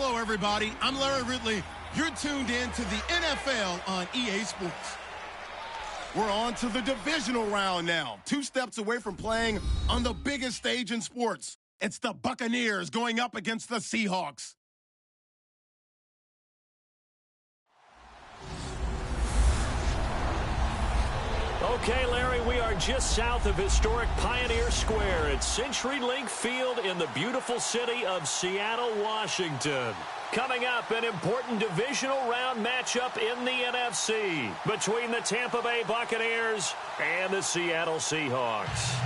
Hello, everybody. I'm Larry Ridley. You're tuned in to the NFL on EA Sports. We're on to the divisional round now. 2 steps away from playing on the biggest stage in sports. It's the Buccaneers going up against the Seahawks. Okay, Larry, we are just south of historic Pioneer Square at CenturyLink Field in the beautiful city of Seattle, Washington. Coming up, an important divisional round matchup in the NFC between the Tampa Bay Buccaneers and the Seattle Seahawks.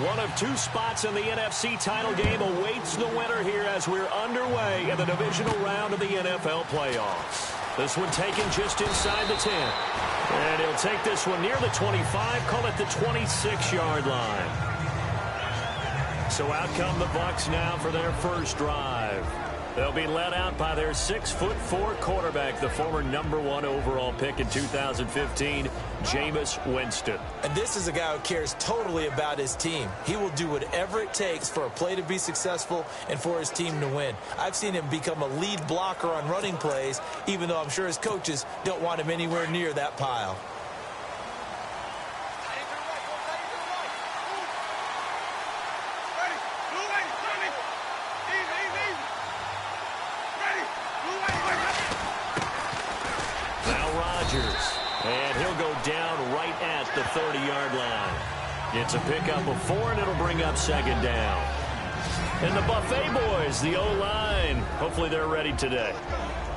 One of 2 spots in the NFC title game awaits the winner here as we're underway in the divisional round of the NFL playoffs. This one taken just inside the 10. And he'll take this one near the 25, call it the 26-yard line. So out come the Bucs now for their first drive. They'll be led out by their 6'4" quarterback, the former #1 overall pick in 2015, Jameis Winston. And this is a guy who cares totally about his team. He will do whatever it takes for a play to be successful and for his team to win. I've seen him become a lead blocker on running plays, even though I'm sure his coaches don't want him anywhere near that pile. And he'll go down right at the 30-yard line. It's a pickup of 4, and it'll bring up 2nd down. And the Buffet boys, the O-line, hopefully they're ready today.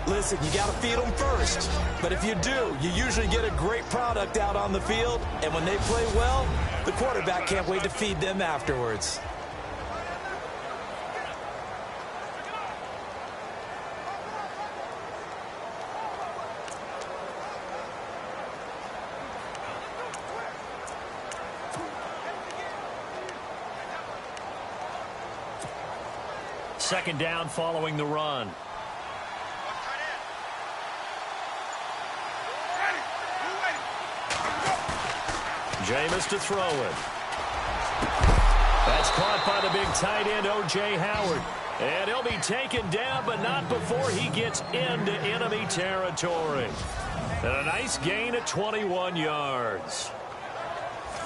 Listen, you got to feed them first. But if you do, you usually get a great product out on the field. And when they play well, the quarterback can't wait to feed them afterwards. Second down following the run. Jameis to throw it. That's caught by the big tight end, O.J. Howard. And he'll be taken down, but not before he gets into enemy territory. And a nice gain of 21 yards.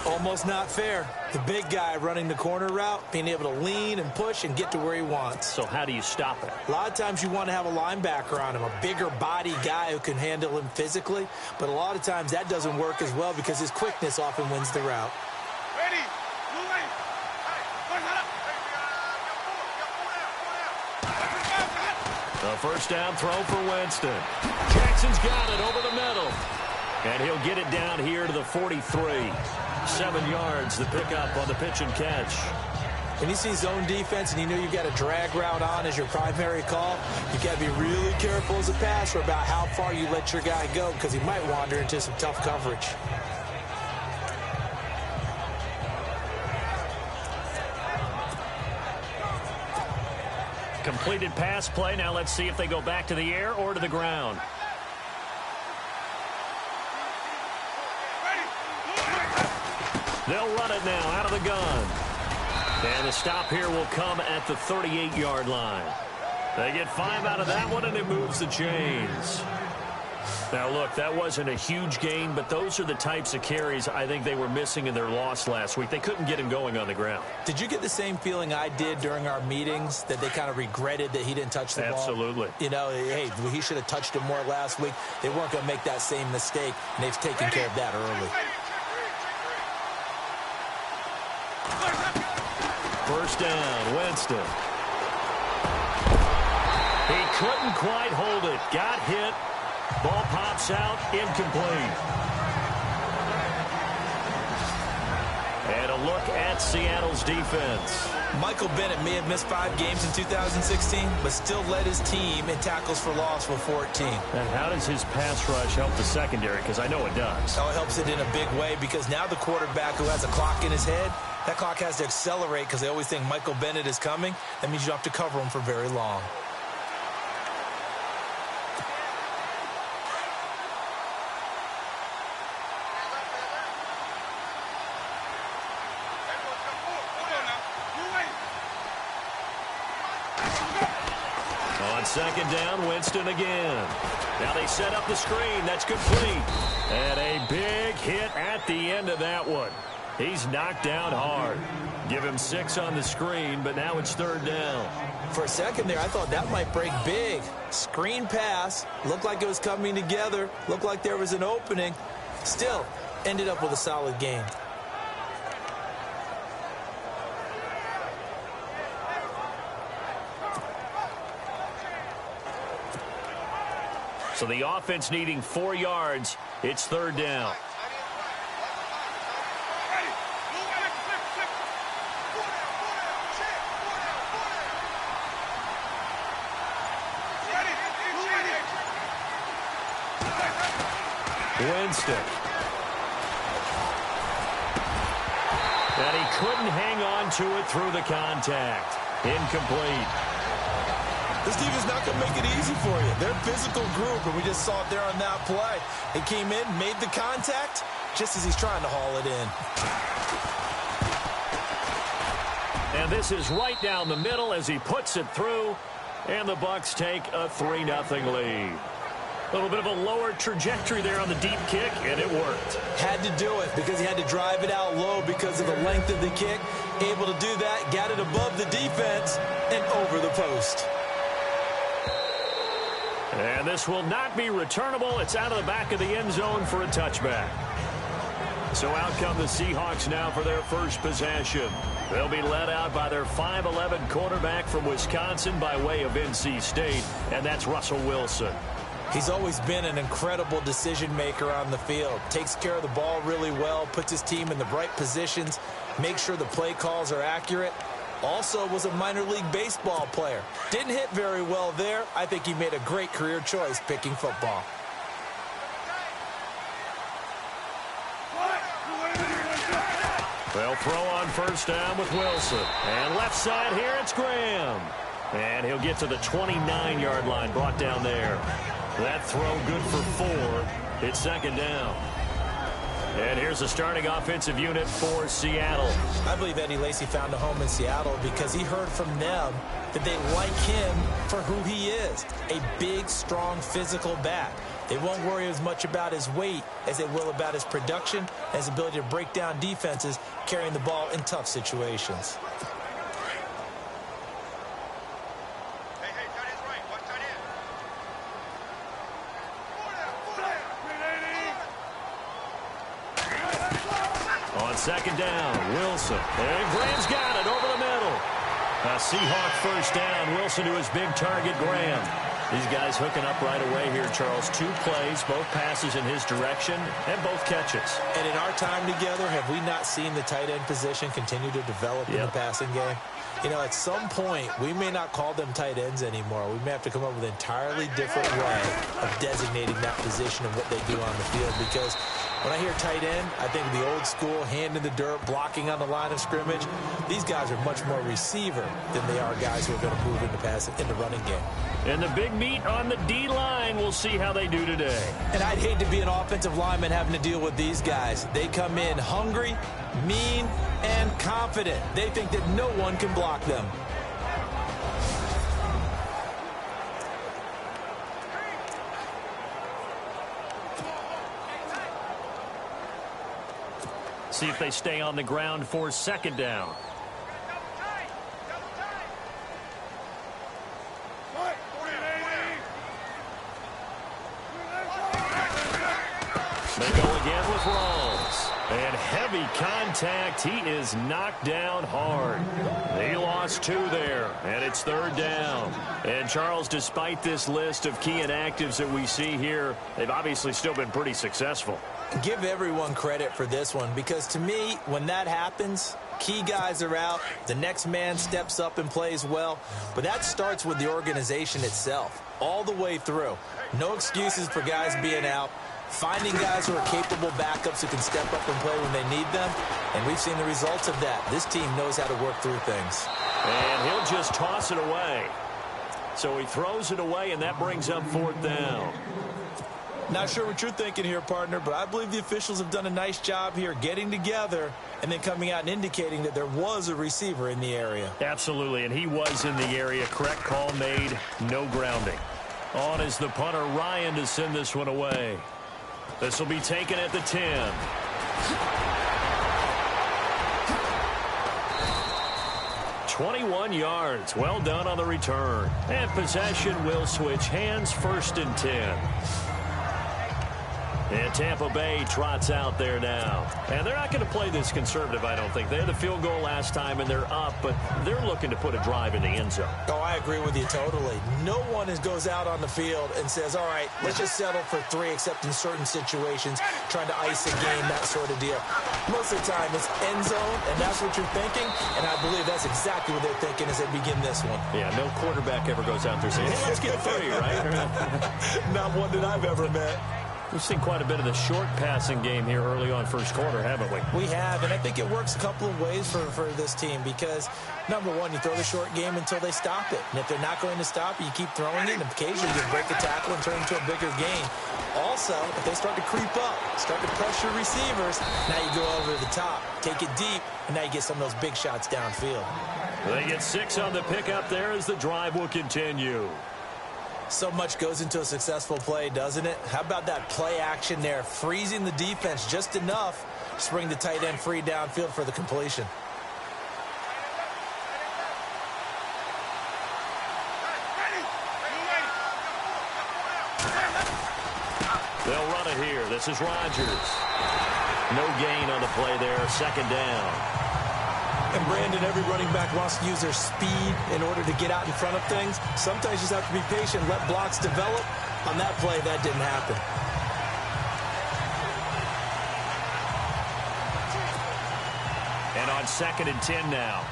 Almost not fair. The big guy running the corner route, being able to lean and push and get to where he wants. So how do you stop it? A lot of times you want to have a linebacker on him, a bigger body guy who can handle him physically. But a lot of times that doesn't work as well because his quickness often wins the route. The first down throw for Winston. Jackson's got it over the middle. And he'll get it down here to the 43. 7 yards, the pickup on the pitch and catch. When you see zone defense and you know you've got a drag route on as your primary call, you've got to be really careful as a passer about how far you let your guy go because he might wander into some tough coverage. Completed pass play. Now let's see if they go back to the air or to the ground. They'll run it now out of the gun. And the stop here will come at the 38-yard line. They get 5 out of that one, and it moves the chains. Now, look, that wasn't a huge gain, but those are the types of carries I think they were missing in their loss last week. They couldn't get him going on the ground. Did you get the same feeling I did during our meetings, that they kind of regretted that he didn't touch the ball? Absolutely. You know, hey, he should have touched it more last week. They weren't going to make that same mistake, and they've taken care of that early. First down, Winston. He couldn't quite hold it. Got hit. Ball pops out, incomplete. And a look at Seattle's defense. Michael Bennett may have missed 5 games in 2016, but still led his team in tackles for loss with 14. And how does his pass rush help the secondary? Because I know it does. Oh, it helps it in a big way because now the quarterback who has a clock in his head, that clock has to accelerate because they always think Michael Bennett is coming. That means you don't have to cover him for very long. second down, Winston again. Now they set up the screen. That's complete. And a big hit at the end of that one. He's knocked down hard. Give him 6 on the screen, but now it's third down. For a second there, I thought that might break big. Screen pass. Looked like it was coming together. Looked like there was an opening. Still, ended up with a solid game. So the offense needing 4 yards. It's third down. Winston. And he couldn't hang on to it through the contact. Incomplete. This defense not going to make it easy for you. They're a physical group, and we just saw it there on that play. He came in, made the contact, just as he's trying to haul it in. And this is right down the middle as he puts it through, and the Bucs take a 3-0 lead. A little bit of a lower trajectory there on the deep kick, and it worked. Had to do it because he had to drive it out low because of the length of the kick. Able to do that, got it above the defense, and over the post. And this will not be returnable. It's out of the back of the end zone for a touchback. So out come the Seahawks now for their first possession. They'll be led out by their 5'11" quarterback from Wisconsin by way of NC State, and that's Russell Wilson. He's always been an incredible decision maker on the field. Takes care of the ball really well, puts his team in the right positions, makes sure the play calls are accurate. Also was a minor league baseball player. Didn't hit very well there. I think he made a great career choice picking football. They'll throw on first down with Wilson. And left side here, it's Graham. And he'll get to the 29-yard line, brought down there. That throw good for 4. It's second down. And here's the starting offensive unit for Seattle. I believe Eddie Lacy found a home in Seattle because he heard from them that they like him for who he is. A big, strong, physical back. They won't worry as much about his weight as they will about his production and his ability to break down defenses carrying the ball in tough situations. Second down, Wilson. And Graham's got it over the middle. A Seahawk first down. Wilson to his big target, Graham. These guys hooking up right away here, Charles. 2 plays, both passes in his direction, and both catches. And in our time together, have we not seen the tight end position continue to develop in the passing game? You know, at some point, we may not call them tight ends anymore. We may have to come up with an entirely different way of designating that position and what they do on the field, because when I hear tight end, I think of the old school, hand in the dirt, blocking on the line of scrimmage. These guys are much more receiver than they are guys who are going to move into passing in the running game. And the big meat on the D-line, we'll see how they do today. And I'd hate to be an offensive lineman having to deal with these guys. They come in hungry, mean, and confident. They think that no one can block them. See if they stay on the ground for second down. They go again with Rawls. And heavy contact. He is knocked down hard. He lost 2 there, and it's third down. And, Charles, despite this list of key inactives that we see here, they've obviously still been pretty successful. Give everyone credit for this one, because to me, when that happens, key guys are out, the next man steps up and plays well, but that starts with the organization itself, all the way through. No excuses for guys being out, finding guys who are capable backups who can step up and play when they need them, and we've seen the results of that. This team knows how to work through things. And he'll just toss it away. So he throws it away, and that brings up fourth down. Not sure what you're thinking here, partner, but I believe the officials have done a nice job here getting together and then coming out and indicating that there was a receiver in the area. Absolutely, and he was in the area. Correct call made, no grounding. On is the punter, Ryan, to send this one away. This will be taken at the 10. 21 yards. Well done on the return. And possession will switch hands, 1st and 10. And Tampa Bay trots out there now. And they're not going to play this conservative, I don't think. They had the field goal last time, and they're up, but they're looking to put a drive in the end zone. Oh, I agree with you totally. No one goes out on the field and says, all right, let's just settle for 3, except in certain situations, trying to ice a game, that sort of deal. Most of the time, it's end zone, and that's what you're thinking, and I believe that's exactly what they're thinking as they begin this one. Yeah, no quarterback ever goes out there saying, hey, let's get 3, right? Not one that I've ever met. We've seen quite a bit of the short passing game here early on first quarter, haven't we? We have, and I think it works a couple of ways for this team because, number one, you throw the short game until they stop it. And if they're not going to stop it, you keep throwing it, and occasionally you break a tackle and turn it into a bigger gain. Also, if they start to creep up, start to pressure receivers, now you go over the top, take it deep, and now you get some of those big shots downfield. They get 6 on the pickup there as the drive will continue. So much goes into a successful play, doesn't it? How about that play action there, freezing the defense just enough to bring the tight end free downfield for the completion. They'll run it here. This is Rodgers. No gain on the play there, 2nd down. And, Brandon, every running back wants to use their speed in order to get out in front of things. Sometimes you just have to be patient, let blocks develop. On that play, that didn't happen. And on 2nd and 10 now.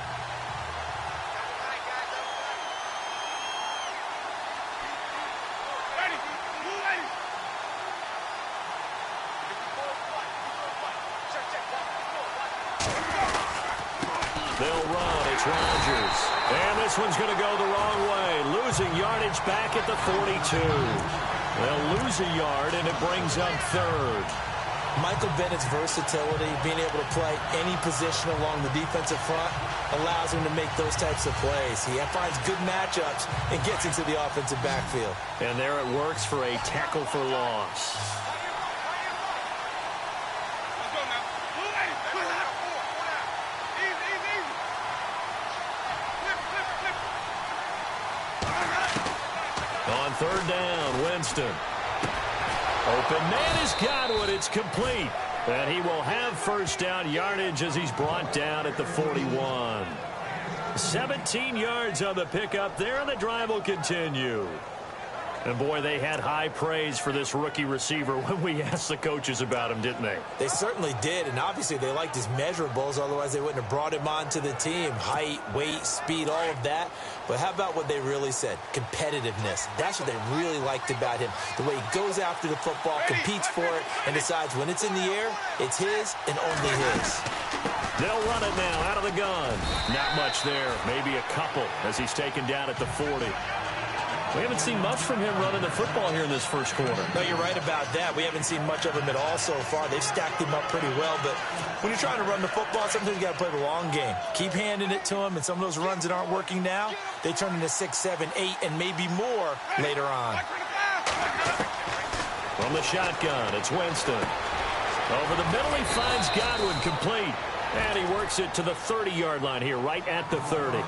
They'll run. It's Rodgers. And this one's going to go the wrong way. Losing yardage back at the 42. They'll lose a yard, and it brings up 3rd. Michael Bennett's versatility, being able to play any position along the defensive front, allows him to make those types of plays. He finds good matchups and gets into the offensive backfield. And there it works for a tackle for loss. On 3rd down, Winston. Open man is Godwin. It's complete. And he will have 1st down yardage as he's brought down at the 41. 17 yards on the pickup there, and the drive will continue. And, boy, they had high praise for this rookie receiver when we asked the coaches about him, didn't they? They certainly did, and obviously they liked his measurables, otherwise they wouldn't have brought him onto the team. Height, weight, speed, all of that. But how about what they really said? Competitiveness. That's what they really liked about him. The way he goes after the football, competes for it, and decides when it's in the air, it's his and only his. They'll run it now out of the gun. Not much there. Maybe a couple as he's taken down at the 40. We haven't seen much from him running the football here in this first quarter. No, you're right about that. We haven't seen much of him at all so far. They've stacked him up pretty well, but when you're trying to run the football, sometimes you got to play the long game. Keep handing it to him, and some of those runs that aren't working now, they turn into 6, 7, 8, and maybe more later on. From the shotgun, it's Winston. Over the middle, he finds Godwin complete. And he works it to the 30-yard line here, right at the 30.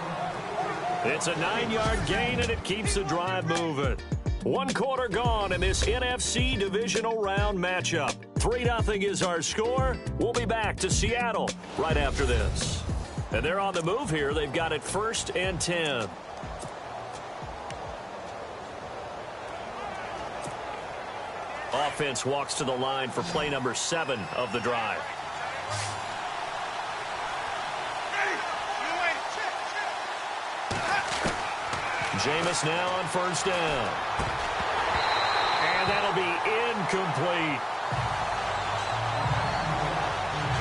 It's a 9-yard gain, and it keeps the drive moving. 1 quarter gone in this NFC divisional round matchup. 3-0 is our score. We'll be back to Seattle right after this. And they're on the move here. They've got it 1st and 10. Offense walks to the line for play number 7 of the drive. Jameis now on 1st down. And that'll be incomplete.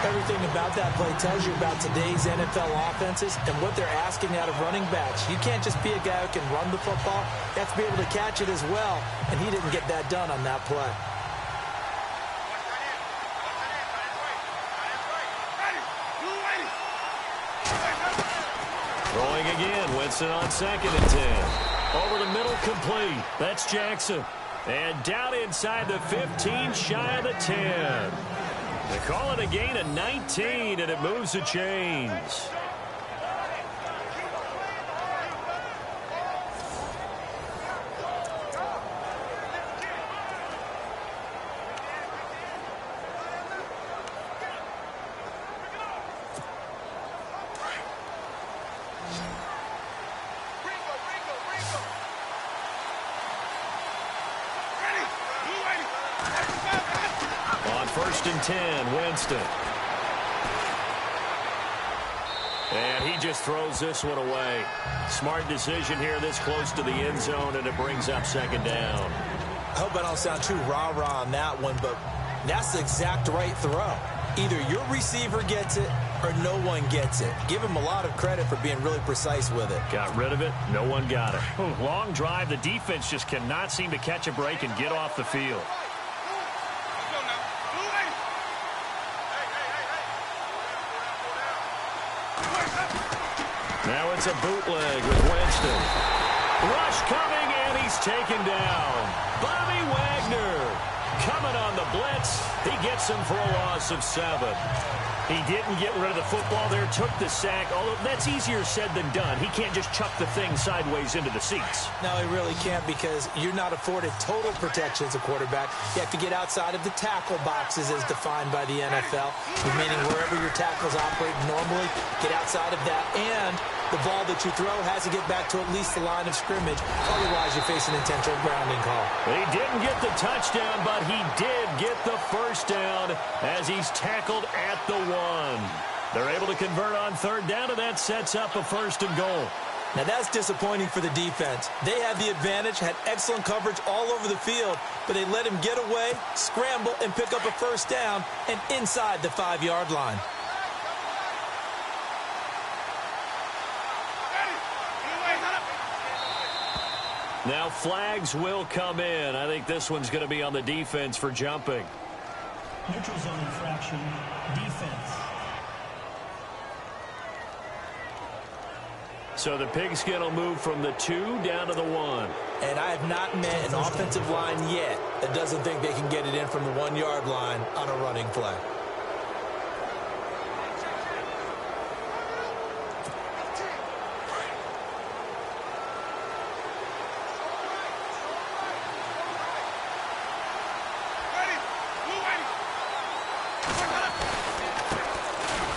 Everything about that play tells you about today's NFL offenses and what they're asking out of running backs. You can't just be a guy who can run the football. You have to be able to catch it as well, and he didn't get that done on that play. Throwing again. Winston on 2nd and 10. Over the middle, complete. That's Jackson. And down inside the 15, shy of the 10. They call it a gain of 19, and it moves the chains. On 1st and 10, Winston. And he just throws this one away. Smart decision here this close to the end zone, and it brings up 2nd down. I hope I don't sound too rah-rah on that one, but that's the exact right throw. Either your receiver gets it or no one gets it. Give him a lot of credit for being really precise with it. Got rid of it. No one got it. Long drive. The defense just cannot seem to catch a break and get off the field. Now it's a bootleg with Winston. Rush coming, and he's taken down. Bobby Wagner coming on the blitz. He gets him for a loss of 7. He didn't get rid of the football there, took the sack, although that's easier said than done. He can't just chuck the thing sideways into the seats. No, he really can't, because you're not afforded total protection as a quarterback. You have to get outside of the tackle boxes as defined by the NFL, meaning wherever your tackles operate normally, get outside of that, and the ball that you throw has to get back to at least the line of scrimmage. Otherwise, you face an intentional grounding call. He didn't get the touchdown, but he did get the first down as he's tackled at the 1. They're able to convert on 3rd down, and that sets up a 1st and goal. Now, that's disappointing for the defense. They had the advantage, had excellent coverage all over the field, but they let him get away, scramble, and pick up a 1st down, and inside the 5-yard line. Now flags will come in. I think this one's going to be on the defense for jumping. Neutral zone infraction, defense. So the pigskin will move from the 2 down to the 1. And I have not met an offensive line yet that doesn't think they can get it in from the 1-yard line on a running play.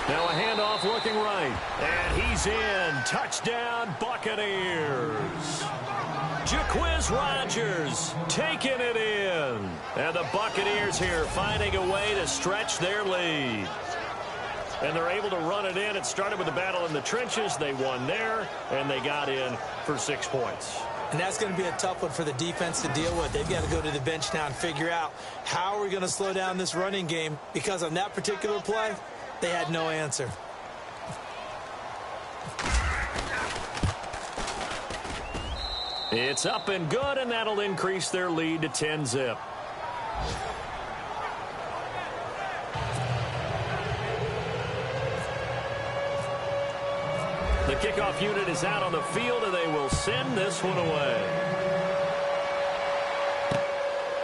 Now a handoff looking right. And he's in. Touchdown, Buccaneers. Jaquiz Rodgers taking it in. And the Buccaneers here finding a way to stretch their lead. And they're able to run it in. It started with a battle in the trenches. They won there, and they got in for 6 points. And that's going to be a tough one for the defense to deal with. They've got to go to the bench now and figure out how are we going to slow down this running game, because on that particular play, they had no answer. It's up and good, and that'll increase their lead to 10-zip. The kickoff unit is out on the field, and they will send this one away.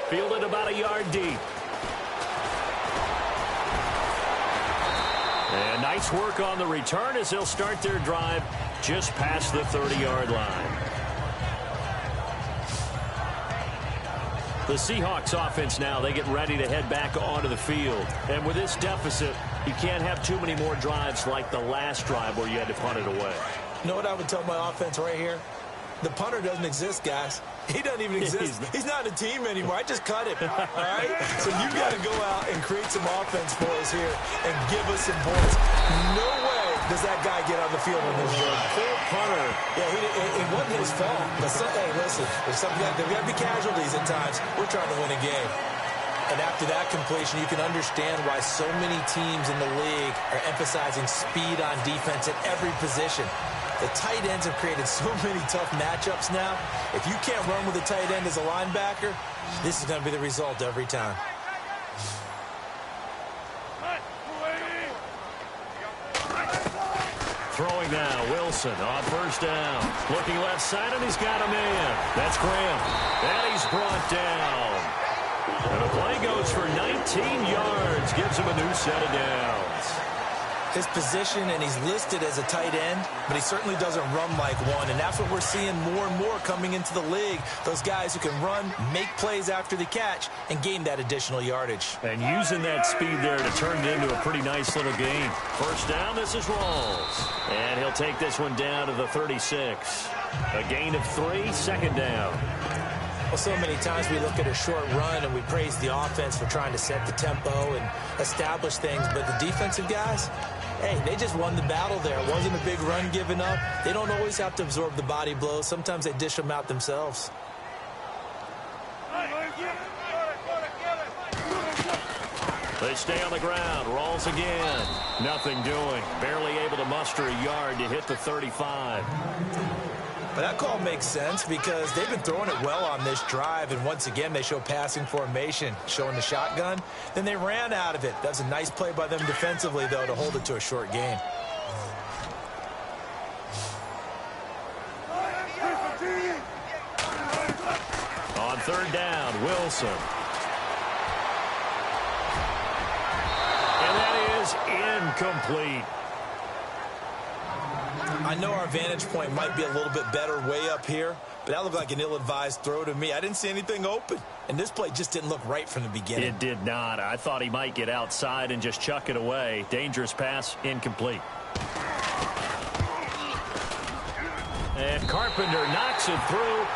Fielded about a yard deep. And nice work on the return as they'll start their drive just past the 30-yard line. The Seahawks offense now, they get ready to head back onto the field. And with this deficit, you can't have too many more drives like the last drive where you had to punt it away. You know what I would tell my offense right here? The punter doesn't exist, guys. He doesn't even exist. He's not a team anymore. I just cut him. All right? So you got to go out and create some offense for us here and give us some points. No way does that guy get on the field in this game. Poor punter. Yeah, it wasn't his fault. But hey, listen, there's got to be casualties at times. We're trying to win a game. And after that completion, you can understand why so many teams in the league are emphasizing speed on defense at every position. The tight ends have created so many tough matchups now. If you can't run with a tight end as a linebacker, this is going to be the result every time. Throwing now, Wilson on first down. Looking left side, and he's got a man. That's Graham. And he's brought down. And the play goes for 19 yards. Gives him a new set of downs. His position, and he's listed as a tight end, but he certainly doesn't run like one, and that's what we're seeing more and more coming into the league. Those guys who can run, make plays after the catch, and gain that additional yardage. And using that speed there to turn it into a pretty nice little gain. First down, this is Rawls. And he'll take this one down to the 36. A gain of 3, second down. Well, so many times we look at a short run and we praise the offense for trying to set the tempo and establish things, but the defensive guys, hey, they just won the battle there. It wasn't a big run given up. They don't always have to absorb the body blows. Sometimes they dish them out themselves. They stay on the ground. Rawls again. Nothing doing. Barely able to muster a yard to hit the 35. But that call makes sense because they've been throwing it well on this drive, and once again they show passing formation, showing the shotgun. Then they ran out of it. That's a nice play by them defensively, though, to hold it to a short gain. On third down, Wilson. And that is incomplete. I know our vantage point might be a little bit better way up here, but that looked like an ill-advised throw to me. I didn't see anything open, and this play just didn't look right from the beginning. It did not. I thought he might get outside and just chuck it away. Dangerous pass, incomplete. And Carpenter knocks it through,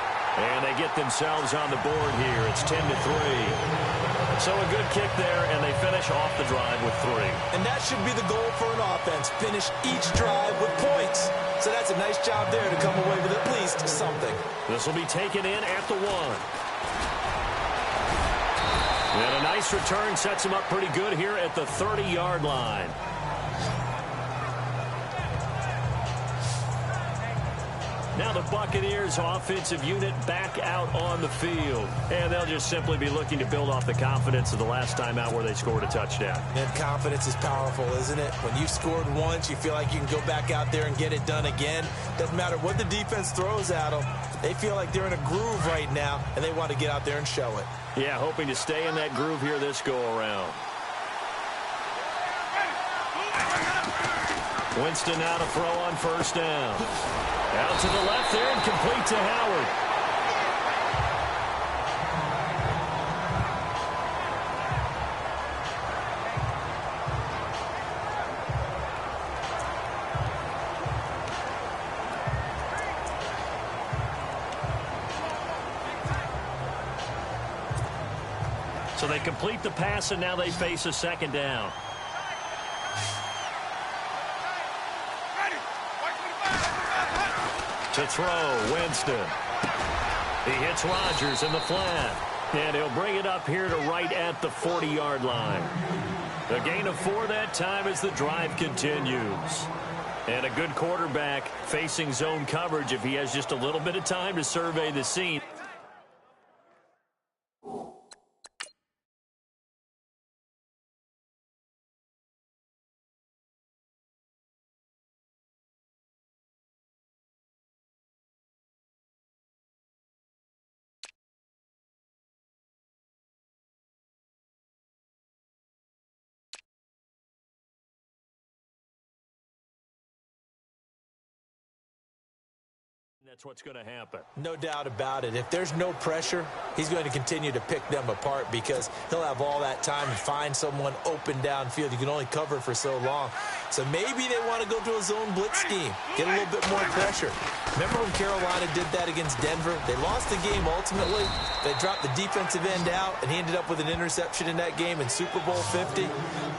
and they get themselves on the board here. It's 10-3. So a good kick there, and they finish off the drive with 3. And that should be the goal for an offense, finish each drive with points. So that's a nice job there to come away with at least something. This will be taken in at the 1. And a nice return sets him up pretty good here at the 30-yard line. Now the Buccaneers offensive unit back out on the field. And they'll just simply be looking to build off the confidence of the last time out where they scored a touchdown. And confidence is powerful, isn't it? When you've scored once, you feel like you can go back out there and get it done again. Doesn't matter what the defense throws at them. They feel like they're in a groove right now, and they want to get out there and show it. Yeah, hoping to stay in that groove here this go-around. Winston now to throw on first down. Out to the left there and complete to Howard. So they complete the pass, and now they face a second down. To throw, Winston. He hits Rodgers in the flat. And he'll bring it up here to right at the 40-yard line. A gain of 4 that time as the drive continues. And a good quarterback facing zone coverage if he has just a little bit of time to survey the scene. That's what's going to happen. No doubt about it. If there's no pressure, he's going to continue to pick them apart because he'll have all that time to find someone open downfield. You can only cover for so long. So maybe they want to go to a zone blitz scheme, get a little bit more pressure. Remember when Carolina did that against Denver? They lost the game ultimately. They dropped the defensive end out, and he ended up with an interception in that game in Super Bowl 50.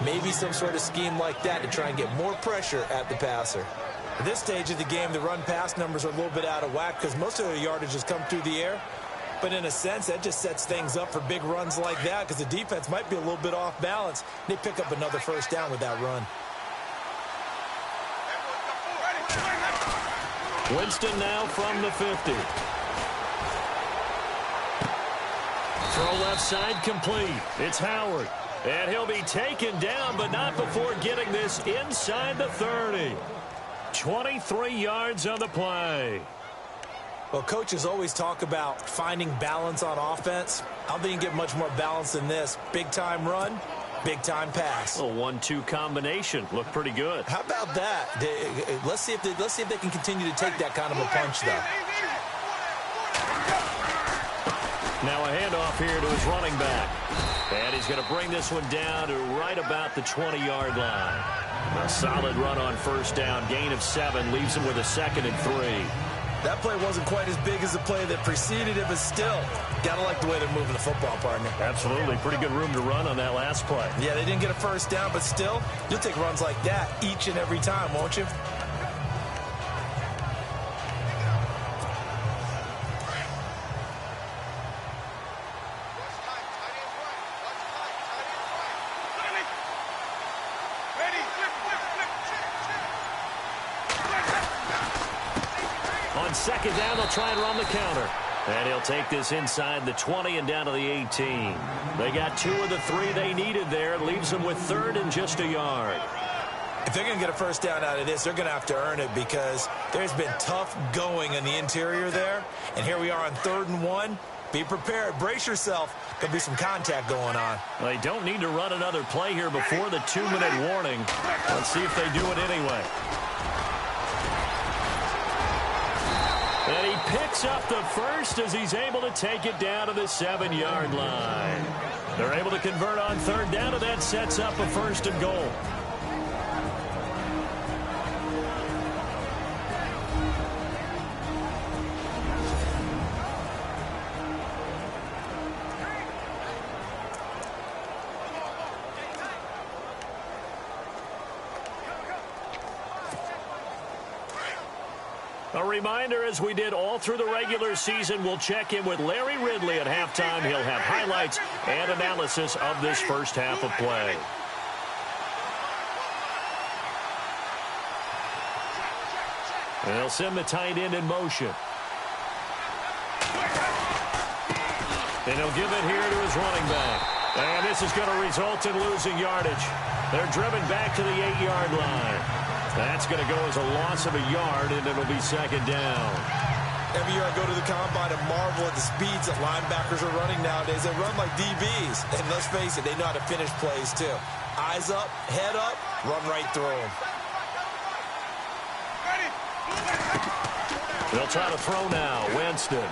Maybe some sort of scheme like that to try and get more pressure at the passer. At this stage of the game, the run-pass numbers are a little bit out of whack because most of their yardage has come through the air. But in a sense, that just sets things up for big runs like that because the defense might be a little bit off balance. They pick up another first down with that run. Winston now from the 50. Throw left side complete. It's Howard. And he'll be taken down, but not before getting this inside the 30. 23 yards on the play. Well, coaches always talk about finding balance on offense. I don't think you can get much more balance than this. Big-time run, big-time pass. A 1-2 combination. Looked pretty good. How about that? Let's see if they can continue to take that kind of a punch, though. Now a handoff here to his running back. And he's going to bring this one down to right about the 20-yard line. A solid run on first down. Gain of 7 leaves him with a 2nd and 3. That play wasn't quite as big as the play that preceded it, but still, gotta like the way they're moving the football, partner. Absolutely. Pretty good room to run on that last play. Yeah, they didn't get a first down, but still, you'll take runs like that each and every time, won't you? On second down, they'll try and run the counter. And he'll take this inside the 20 and down to the 18. They got 2 of the 3 they needed there. It leaves them with 3rd and just a yard. If they're going to get a first down out of this, they're going to have to earn it because there's been tough going in the interior there. And here we are on 3rd and 1. Be prepared. Brace yourself. There'll be some contact going on. They don't need to run another play here before the 2-minute warning. Let's see if they do it anyway. And he picks up the first as he's able to take it down to the 7-yard line. They're able to convert on 3rd down, and that sets up a 1st and goal. A reminder, as we did all through the regular season, we'll check in with Larry Ridley at halftime. He'll have highlights and analysis of this first half of play. And they'll send the tight end in motion. And he'll give it here to his running back. And this is going to result in losing yardage. They're driven back to the 8-yard line. That's going to go as a loss of a yard, and it'll be 2nd down. Every year I go to the combine and marvel at the speeds that linebackers are running nowadays. They run like DBs. And let's face it, they know how to finish plays, too. Eyes up, head up, run right through them. They'll try to throw now. Winston.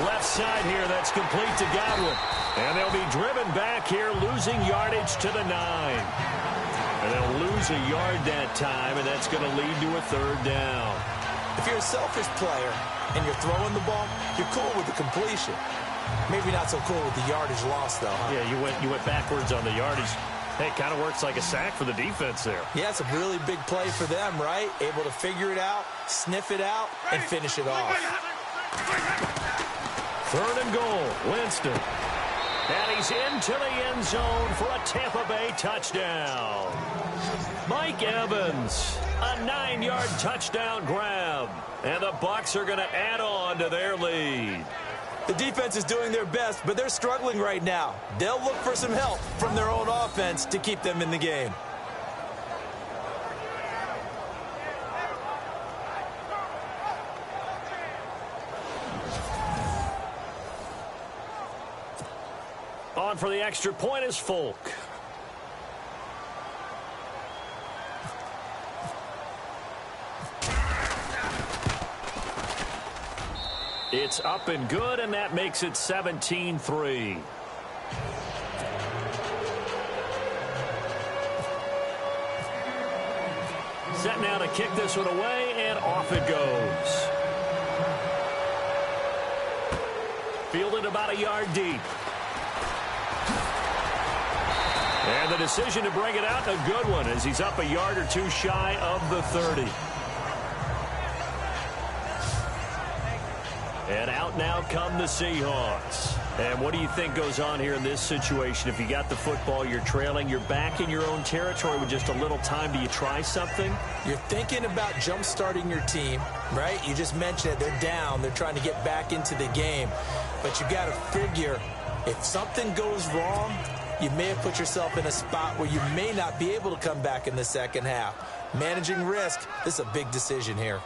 Left side here, that's complete to Godwin. And they'll be driven back here, losing yardage to the 9. And they'll lose a yard that time, and that's going to lead to a 3rd down. If you're a selfish player and you're throwing the ball, you're cool with the completion. Maybe not so cool with the yardage loss, though, huh? Yeah, you went backwards on the yardage. Hey, it kind of works like a sack for the defense there. Yeah, it's a really big play for them, right? Able to figure it out, sniff it out, and finish it off. 3rd and goal, Winston. And he's into the end zone for a Tampa Bay touchdown. Mike Evans, a 9-yard touchdown grab. And the Bucs are going to add on to their lead. The defense is doing their best, but they're struggling right now. They'll look for some help from their own offense to keep them in the game. On for the extra point is Folk. It's up and good, and that makes it 17-3. Set now to kick this one away, and off it goes. Fielded about a yard deep. And the decision to bring it out, a good one, as he's up a yard or 2 shy of the 30. And out now come the Seahawks. And what do you think goes on here in this situation? If you got the football, you're trailing, you're back in your own territory with just a little time. Do you try something? You're thinking about jump-starting your team, right? You just mentioned it. They're down. They're trying to get back into the game. But you got to figure, if something goes wrong, you may have put yourself in a spot where you may not be able to come back in the second half. Managing risk, this is a big decision here.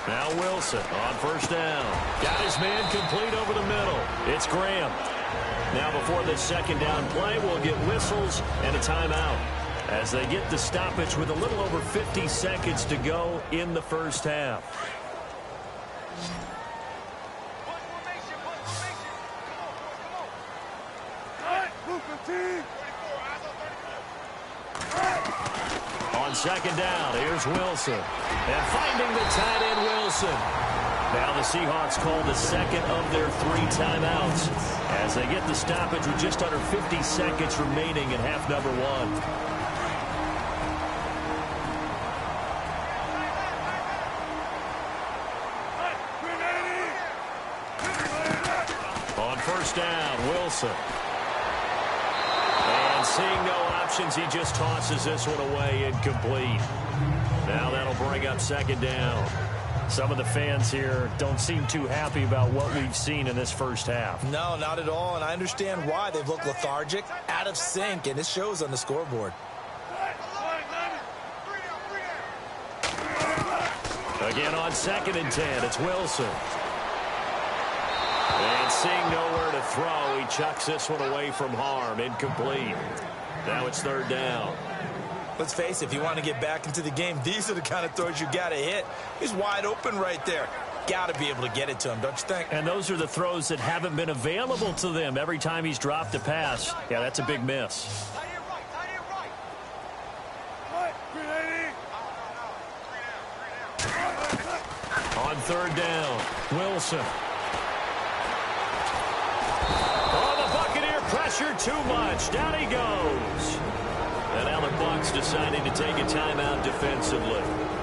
Now Wilson on first down. Got his man complete over the middle. It's Graham. Now before this second down play, we'll get whistles and a timeout as they get the stoppage with a little over 50 seconds to go in the first half. On second down, here's Wilson. And finding the tight end, Wilson. Now the Seahawks call the second of their 3 timeouts as they get the stoppage with just under 50 seconds remaining in half number 1. On first down, Wilson. And seeing no options, he just tosses this one away incomplete. Now that'll bring up second down. Some of the fans here don't seem too happy about what we've seen in this first half. No, not at all, and I understand why. They've looked lethargic, out of sync, and it shows on the scoreboard. Again on 2nd and 10, it's Wilson. And seeing nowhere to throw, he chucks this one away from harm, incomplete. Now it's 3rd down. Let's face it, if you want to get back into the game, these are the kind of throws you got to hit. He's wide open right there. Got to be able to get it to him, don't you think? And those are the throws that haven't been available to them every time he's dropped a pass. Yeah, that's a big miss. On 3rd down, Wilson. Oh, the Buccaneer pressure too much. Down he goes. And now the Bucs deciding to take a timeout defensively.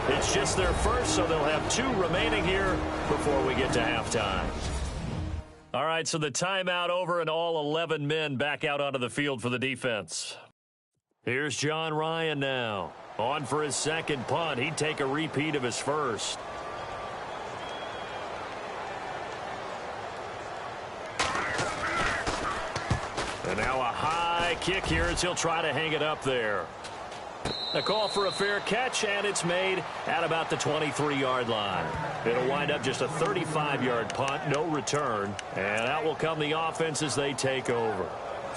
It's just their first, so they'll have 2 remaining here before we get to halftime. All right, so the timeout over and all 11 men back out onto the field for the defense. Here's John Ryan now. On for his second punt. He'd take a repeat of his first. And now a high kick here as he'll try to hang it up there. A call for a fair catch, and it's made at about the 23-yard line. It'll wind up just a 35-yard punt, no return. And out will come the offense as they take over.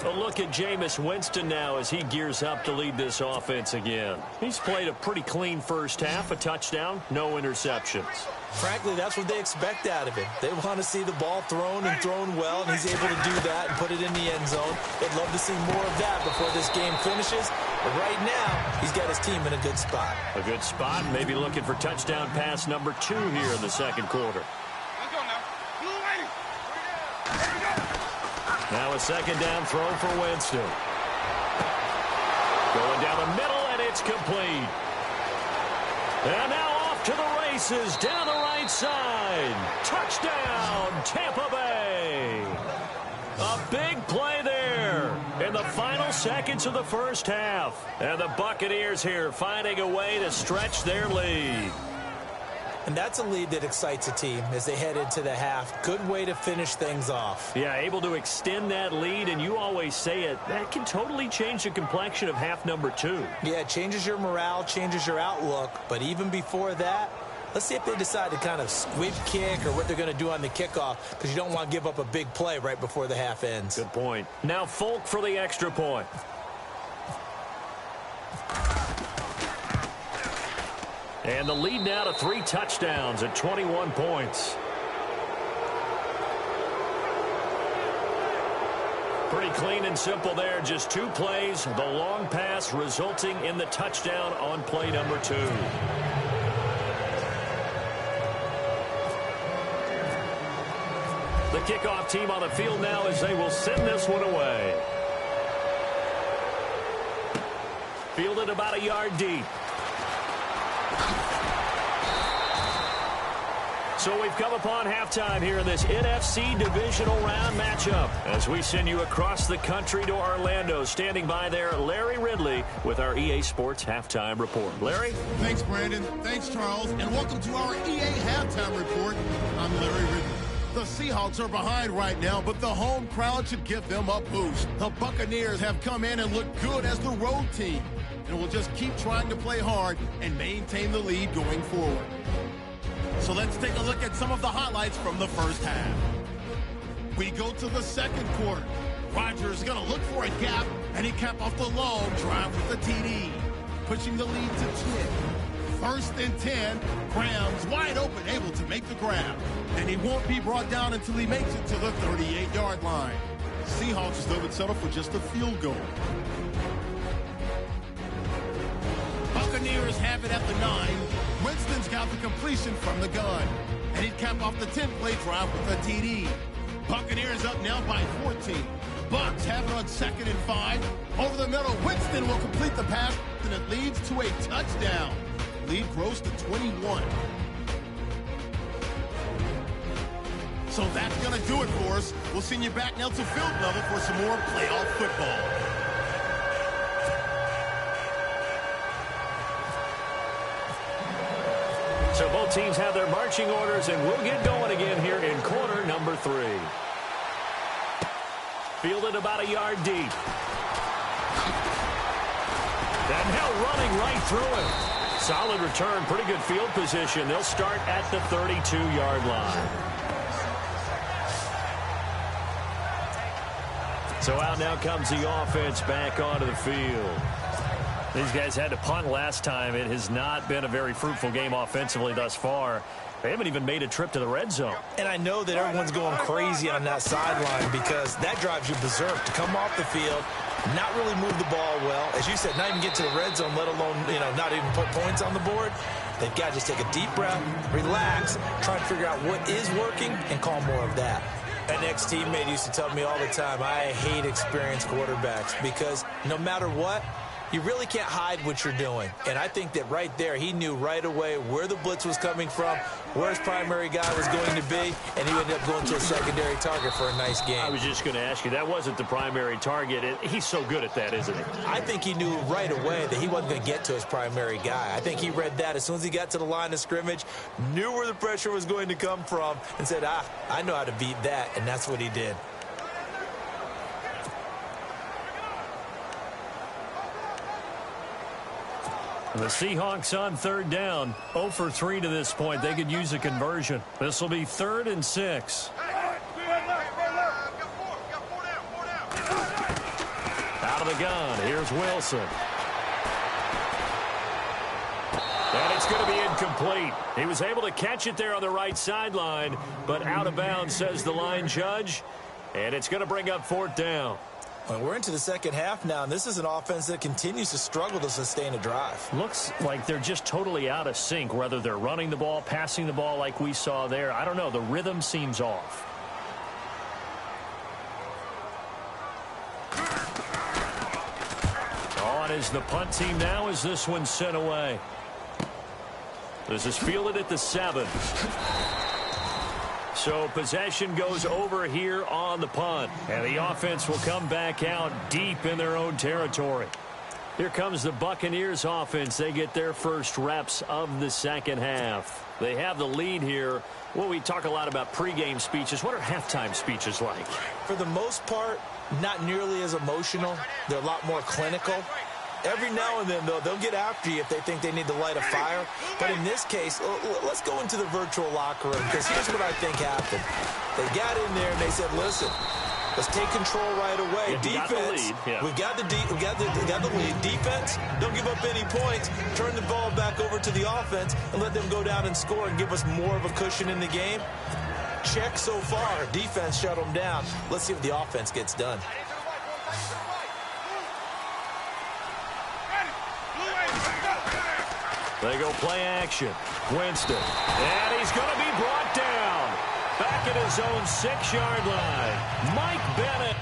A look at Jameis Winston now as he gears up to lead this offense again. He's played a pretty clean first half, a touchdown, no interceptions. Frankly, that's what they expect out of him. They want to see the ball thrown and thrown well, and he's able to do that and put it in the end zone. They'd love to see more of that before this game finishes. But right now, he's got his team in a good spot. A good spot, and maybe looking for touchdown pass number 2 here in the second quarter. Now a second down throw for Winston. Going down the middle, and it's complete. And now off to the races down the right side. Touchdown, Tampa Bay. A big play there in the final seconds of the first half. And the Buccaneers here finding a way to stretch their lead. And that's a lead that excites a team as they head into the half. Good way to finish things off. Yeah, able to extend that lead, and you always say it, that can totally change the complexion of half number 2. Yeah, it changes your morale, changes your outlook. But even before that, let's see if they decide to kind of squib kick or what they're going to do on the kickoff, because you don't want to give up a big play right before the half ends. Good point. Now Folk for the extra point. And the lead now to 3 touchdowns at 21 points. Pretty clean and simple there. Just 2 plays. The long pass resulting in the touchdown on play number 2. The kickoff team on the field now as they will send this one away. Fielded about a yard deep. So we've come upon halftime here in this NFC divisional round matchup as we send you across the country to Orlando. Standing by there, Larry Ridley with our EA Sports Halftime Report. Larry? Thanks, Brandon. Thanks, Charles. And welcome to our EA Halftime Report. I'm Larry Ridley. The Seahawks are behind right now, but the home crowd should give them a boost. The Buccaneers have come in and look good as the road team, and will just keep trying to play hard and maintain the lead going forward. So let's take a look at some of the highlights from the first half. We go to the second quarter. Rodgers is going to look for a gap, and he capped off the long drive with the TD, pushing the lead to 10. First and 10, Graham's wide open, able to make the grab. And he won't be brought down until he makes it to the 38-yard line. Seahawks, though, would settle for just a field goal. Buccaneers have it at the 9. Winston's got the completion from the gun. And he'd cap off the 10-play drive with a TD. Buccaneers up now by 14. Bucs have it on 2nd and 5. Over the middle, Winston will complete the pass, and it leads to a touchdown. Lead grows to 21. So that's going to do it for us. We'll send you back now to field level for some more playoff football. So both teams have their marching orders, and we'll get going again here in quarter number 3. Fielded about a yard deep. And now running right through him. Solid return, pretty good field position. They'll start at the 32-yard line. So out now comes the offense back onto the field. These guys had to punt last time. It has not been a very fruitful game offensively thus far. They haven't even made a trip to the red zone. And I know that everyone's going crazy on that sideline because that drives you berserk to come off the field, not really move the ball well. As you said, not even get to the red zone, let alone, not even put points on the board. They've got to just take a deep breath, relax, try to figure out what is working, and call more of that. An ex-teammate used to tell me all the time, I hate experienced quarterbacks because no matter what, you really can't hide what you're doing. And I think that right there, he knew right away where the blitz was coming from, where his primary guy was going to be, and he ended up going to a secondary target for a nice game. I was just going to ask you, that wasn't the primary target. He's so good at that, isn't he? I think he knew right away that he wasn't going to get to his primary guy. I think he read that as soon as he got to the line of scrimmage, knew where the pressure was going to come from, and said, I know how to beat that, and that's what he did. The Seahawks on 3rd down, 0 for 3 to this point. They could use a conversion. This will be 3rd and 6. Out of the gun, here's Wilson. And it's going to be incomplete. He was able to catch it there on the right sideline, but out of bounds, says the line judge. And it's going to bring up 4th down. Well, we're into the second half now, and this is an offense that continues to struggle to sustain a drive. Looks like they're just totally out of sync, whether they're running the ball, passing the ball like we saw there. I don't know. The rhythm seems off. On is the punt team now as this one's sent away. This is fielded at the 7. So possession goes over here on the punt. And the offense will come back out deep in their own territory. Here comes the Buccaneers offense. They get their first reps of the second half. They have the lead here. Well, we talk a lot about pregame speeches. What are halftime speeches like? For the most part, not nearly as emotional. They're a lot more clinical. Every now and then, though, they'll get after you if they think they need to light a fire. But in this case, let's go into the virtual locker room, because here's what I think happened. They got in there and they said, listen, let's take control right away. Defense, we've got the lead. Defense, don't give up any points. Turn the ball back over to the offense and let them go down and score and give us more of a cushion in the game. Check so far. Defense shut them down. Let's see if the offense gets done. They go play action. Winston. And he's going to be brought down. Back at his own 6-yard line. Mike Bennett.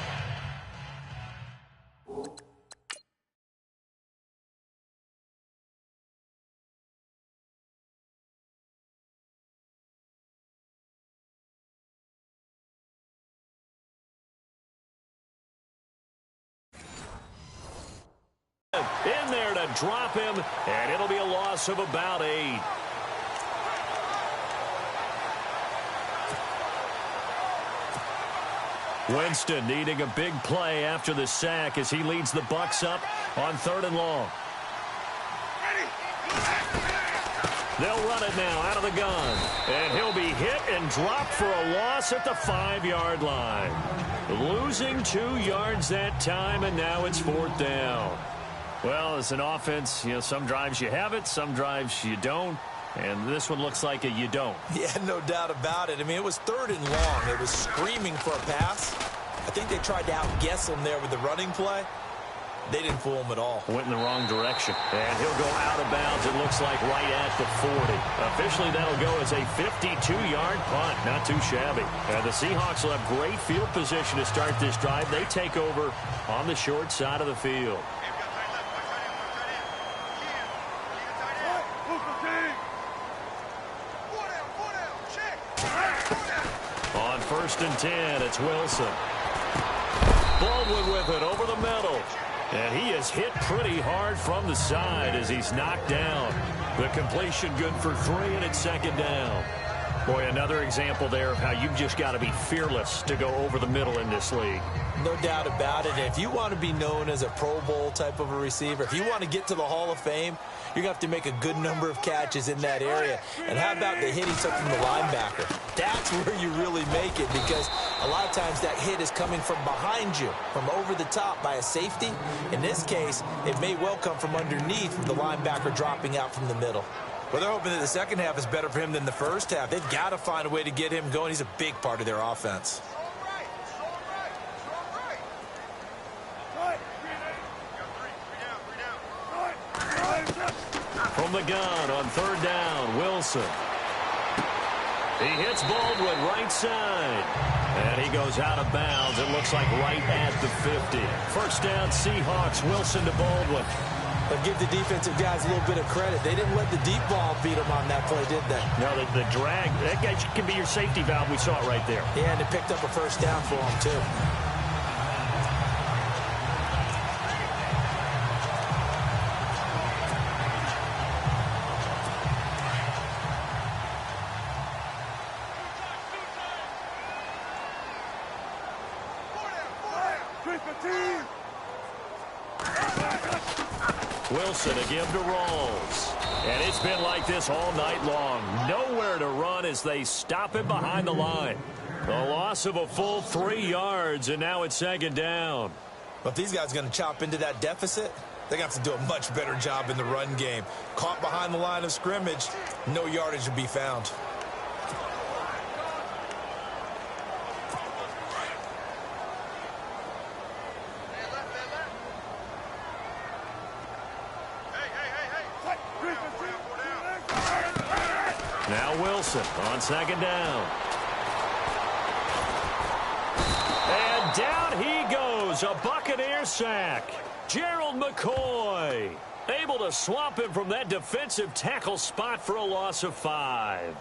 In there to drop him, and it'll be a loss of about 8. Winston needing a big play after the sack as he leads the Bucs up on 3rd and long. They'll run it now out of the gun. And he'll be hit and dropped for a loss at the 5-yard line. Losing 2 yards that time, and now it's 4th down. Well, as an offense, some drives you have it, some drives you don't. And this one looks like a you don't. Yeah, no doubt about it. I mean, it was 3rd and long. It was screaming for a pass. I think they tried to outguess him there with the running play. They didn't fool him at all. Went in the wrong direction. And he'll go out of bounds, it looks like, right at the 40. Officially, that'll go as a 52-yard punt. Not too shabby. And the Seahawks will have great field position to start this drive. They take over on the short side of the field. On 1st and 10, it's Wilson. Baldwin with it over the middle. And he is hit pretty hard from the side as he's knocked down. The completion good for 3, and it's 2nd down. Boy, another example there of how you've just got to be fearless to go over the middle in this league. No doubt about it. If you want to be known as a Pro Bowl type of a receiver, if you want to get to the Hall of Fame, you're going to have to make a good number of catches in that area. And how about the hit he took from the linebacker? That's where you really make it, because a lot of times that hit is coming from behind you, from over the top by a safety. In this case, it may well come from underneath with the linebacker dropping out from the middle. Well, they're hoping that the second half is better for him than the first half. They've got to find a way to get him going. He's a big part of their offense. From the gun on 3rd down, Wilson. He hits Baldwin right side. And he goes out of bounds. It looks like right at the 50. 1st down, Seahawks. Wilson to Baldwin. But give the defensive guys a little bit of credit. They didn't let the deep ball beat them on that play, did they? No, the drag, that guy can be your safety valve. We saw it right there. Yeah, and they picked up a 1st down for him, too. Wilson again to Rawls. And it's been like this all night long. Nowhere to run as they stop him behind the line. A loss of a full 3 yards, and now it's 2nd down. But if these guys are going to chop into that deficit, they're going to have to do a much better job in the run game. Caught behind the line of scrimmage, no yardage to be found. Now Wilson on 2nd down. And down he goes. A Buccaneer sack. Gerald McCoy able to swamp him from that defensive tackle spot for a loss of 5.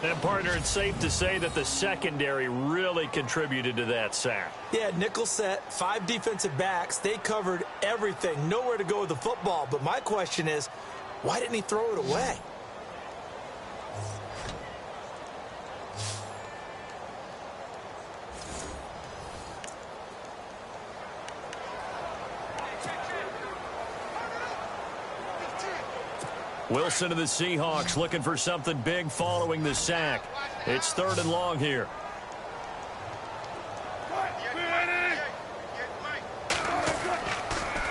And, partner, it's safe to say that the secondary really contributed to that sack. Yeah, nickel set, 5 defensive backs. They covered everything. Nowhere to go with the football. But my question is, why didn't he throw it away? Wilson to the Seahawks looking for something big following the sack. It's 3rd and long here.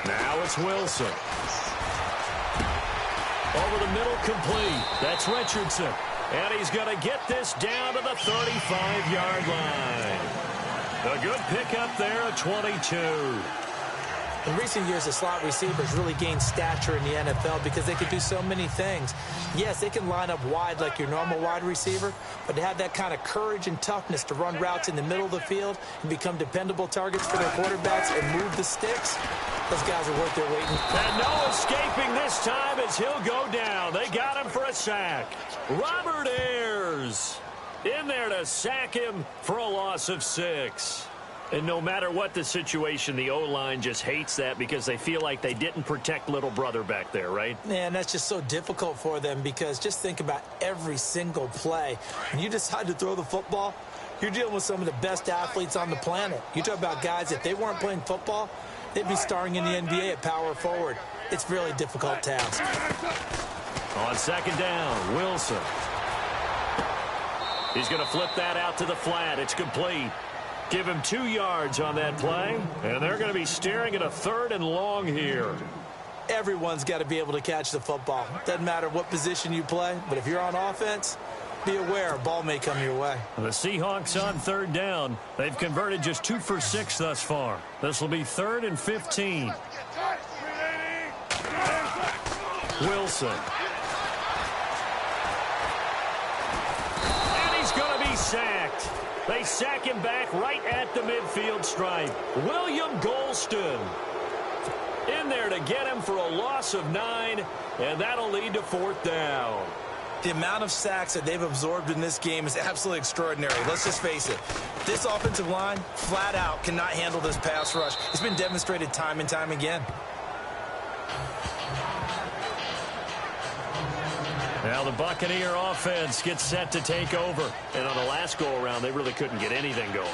Now it's Wilson. Over the middle, complete. That's Richardson. And he's going to get this down to the 35-yard line. A good pickup there at 22. In recent years, the slot receivers really gained stature in the NFL because they can do so many things. Yes, they can line up wide like your normal wide receiver, but to have that kind of courage and toughness to run routes in the middle of the field and become dependable targets for their quarterbacks and move the sticks, those guys are worth their weight in. And no escaping this time as he'll go down. They got him for a sack. Robert Ayers in there to sack him for a loss of 6. And no matter what the situation, the O-line just hates that because they feel like they didn't protect little brother back there, right? Yeah, and that's just so difficult for them because just think about every single play. When you decide to throw the football, You're dealing with some of the best athletes on the planet. You talk about guys, if they weren't playing football, they'd be starring in the NBA at power forward. It's a really difficult task. On second down, Wilson. He's going to flip that out to the flat. It's complete. Give him 2 yards on that play, and they're going to be staring at a 3rd and long here. Everyone's got to be able to catch the football. Doesn't matter what position you play, but if you're on offense, be aware a ball may come your way. The Seahawks on 3rd down. They've converted just 2 for 6 thus far. This will be 3rd and 15. Wilson. And he's going to be sacked. They sack him back right at the midfield stripe. William Golston in there to get him for a loss of 9, and that'll lead to 4th down. The amount of sacks that they've absorbed in this game is absolutely extraordinary. Let's just face it. This offensive line, flat out, cannot handle this pass rush. It's been demonstrated time and time again. Now the Buccaneer offense gets set to take over. And on the last go-around, they really couldn't get anything going.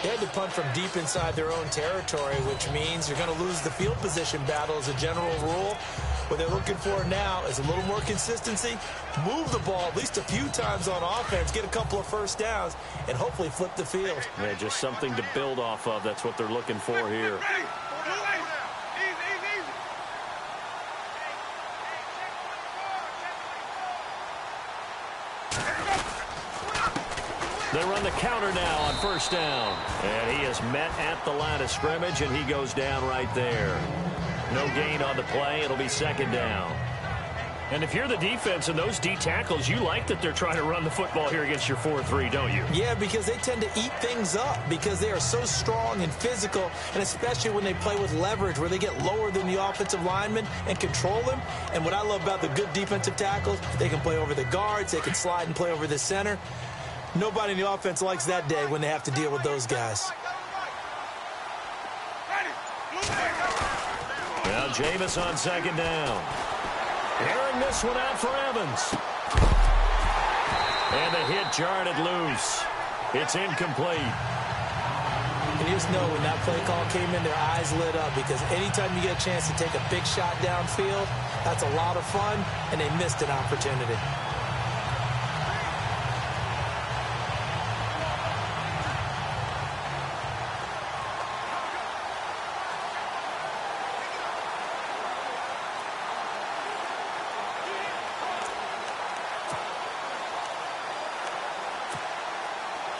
They had to punt from deep inside their own territory, which means you're going to lose the field position battle as a general rule. What they're looking for now is a little more consistency, move the ball at least a few times on offense, get a couple of first downs, and hopefully flip the field. Yeah, just something to build off of. That's what they're looking for here. They run the counter now on 1st down. And he is met at the line of scrimmage, and he goes down right there. No gain on the play. It'll be 2nd down. And if you're the defense and those D tackles, you like that they're trying to run the football here against your 4-3, don't you? Yeah, because they tend to eat things up because they are so strong and physical, and especially when they play with leverage where they get lower than the offensive linemen and control them. And what I love about the good defensive tackles, they can play over the guards, they can slide and play over the center. Nobody in the offense likes that day when they have to deal with those guys. Now Jameis on 2nd down. Airing this one out for Evans. And the hit jarred it loose. It's incomplete. And you just know when that play call came in, their eyes lit up because anytime you get a chance to take a big shot downfield, that's a lot of fun, and they missed an opportunity.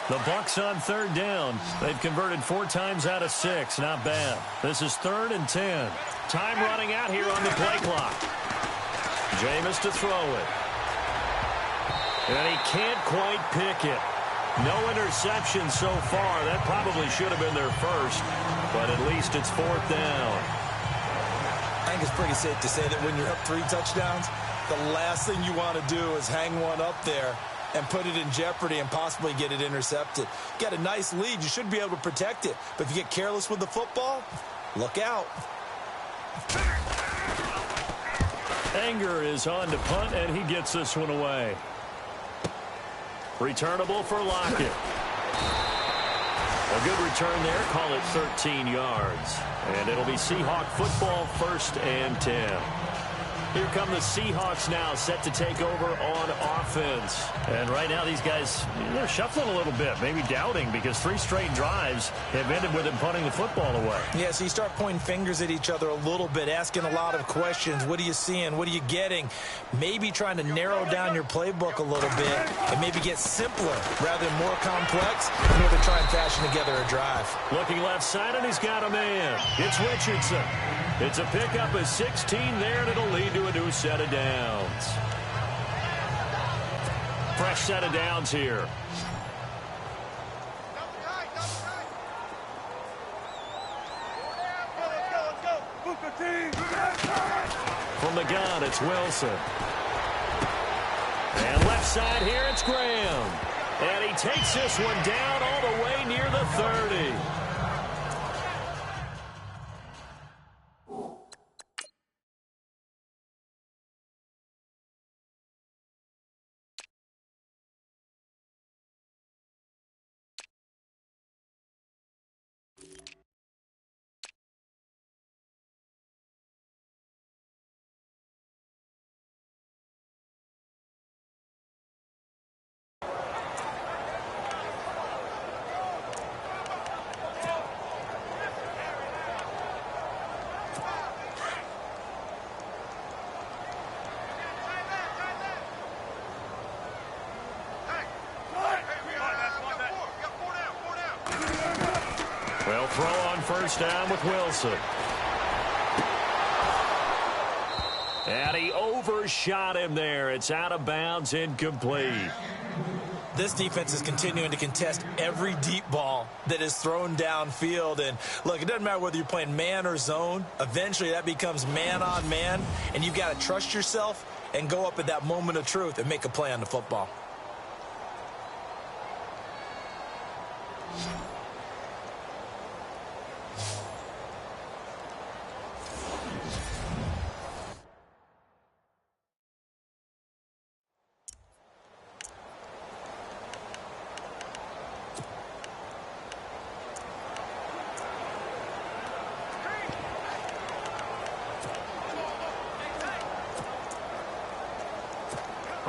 The Bucs on 3rd down. They've converted 4 times out of 6. Not bad. This is 3rd and 10. Time running out here on the play clock. Jameis to throw it. And he can't quite pick it. No interception so far. That probably should have been their first, but at least it's 4th down. I think it's pretty safe to say that when you're up 3 touchdowns, the last thing you want to do is hang one up there and put it in jeopardy and possibly get it intercepted. You got a nice lead. You should be able to protect it. But if you get careless with the football, look out. Anger is on to punt, and he gets this one away. Returnable for Lockett. A good return there. Call it 13 yards. And it'll be Seahawk football, 1st and 10. Here come the Seahawks now, set to take over on offense. And right now these guys, they're shuffling a little bit, maybe doubting, because 3 straight drives have ended with them punting the football away. Yeah, so you start pointing fingers at each other a little bit, asking a lot of questions. What are you seeing? What are you getting? Maybe trying to narrow down your playbook a little bit and maybe get simpler rather than more complex in order to try and fashion together a drive. Looking left side, and he's got a man. It's Richardson. It's a pickup of 16 there, and it'll lead to a new set of downs. Fresh set of downs here. From the gun, it's Wilson. And left side here, it's Graham. And he takes this one down all the way near the 30. throw on first down with Wilson. And he overshot him there. It's out of bounds, incomplete. This defense is continuing to contest every deep ball that is thrown downfield. And, look, it doesn't matter whether you're playing man or zone. Eventually, that becomes man on man, and you've got to trust yourself and go up at that moment of truth and make a play on the football.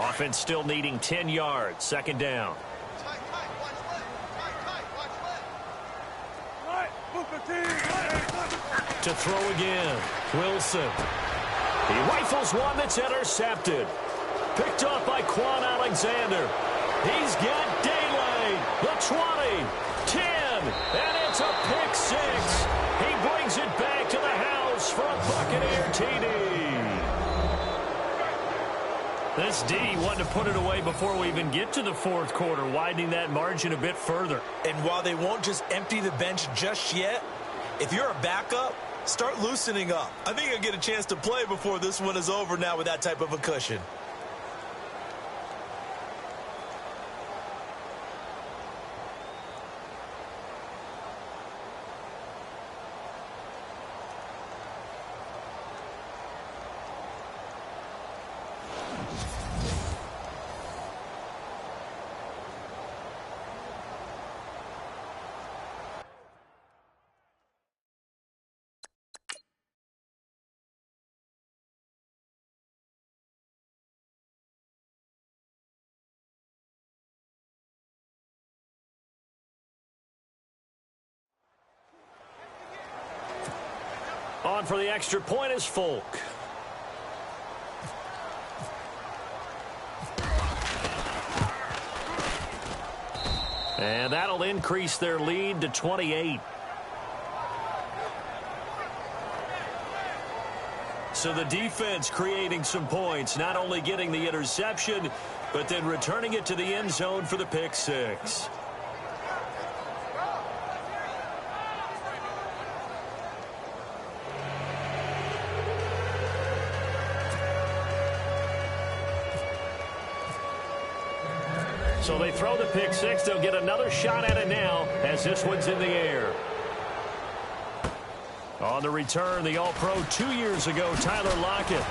Offense still needing 10 yards. Second down. To throw again. Wilson. He rifles one that's intercepted. Picked off by Quan Alexander. He's got daylight. The 20, 10, and it's a pick six. He brings it back to the house for a Buccaneer TD. This D wanted to put it away before we even get to the fourth quarter, widening that margin a bit further. And while they won't just empty the bench just yet, if you're a backup, start loosening up. I think you'll get a chance to play before this one is over now with that type of a cushion. On for the extra point is Folk. And that'll increase their lead to 28. So the defense creating some points, not only getting the interception, but then returning it to the end zone for the pick six. So they throw the pick six. They'll get another shot at it now as this one's in the air. On the return, the All-Pro 2 years ago, Tyler Lockett.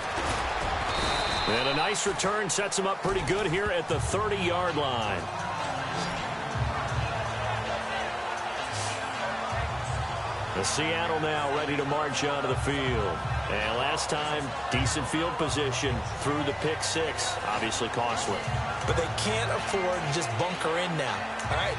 And a nice return sets him up pretty good here at the 30-yard line. The Seattle now ready to march onto the field. And last time, decent field position through the pick six. Obviously costly. But they can't afford to just bunker in now. All right,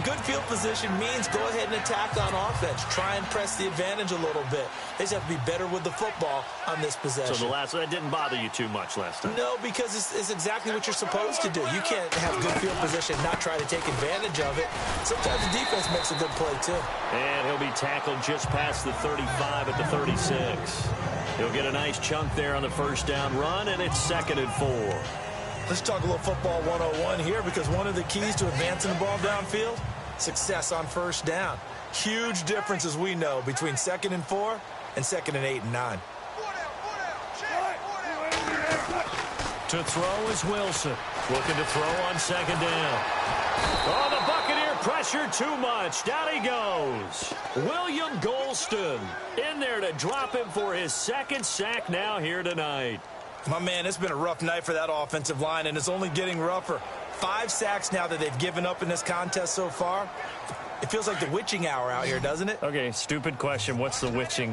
good field position means go ahead and attack on offense. Try and press the advantage a little bit. They just have to be better with the football on this possession. So that didn't bother you too much last time? No, because it's exactly what you're supposed to do. You can't have good field position and not try to take advantage of it. Sometimes the defense makes a good play, too. And he'll be tackled just past the 35 at the 36. He'll get a nice chunk there on the first down run, and it's 2nd and 4. Let's talk a little football 101 here, because one of the keys to advancing the ball downfield, success on first down. Huge difference, as we know, between 2nd and 4 and 2nd and 8 and 9. To throw is Wilson. Looking to throw on 2nd down. Oh, the Buccaneer pressure too much. Down he goes. William Golston in there to drop him for his 2nd sack now here tonight. My man, it's been a rough night for that offensive line, and it's only getting rougher. 5 sacks now that they've given up in this contest so far. It feels like the witching hour out here, doesn't it? Okay, stupid question. What's the witching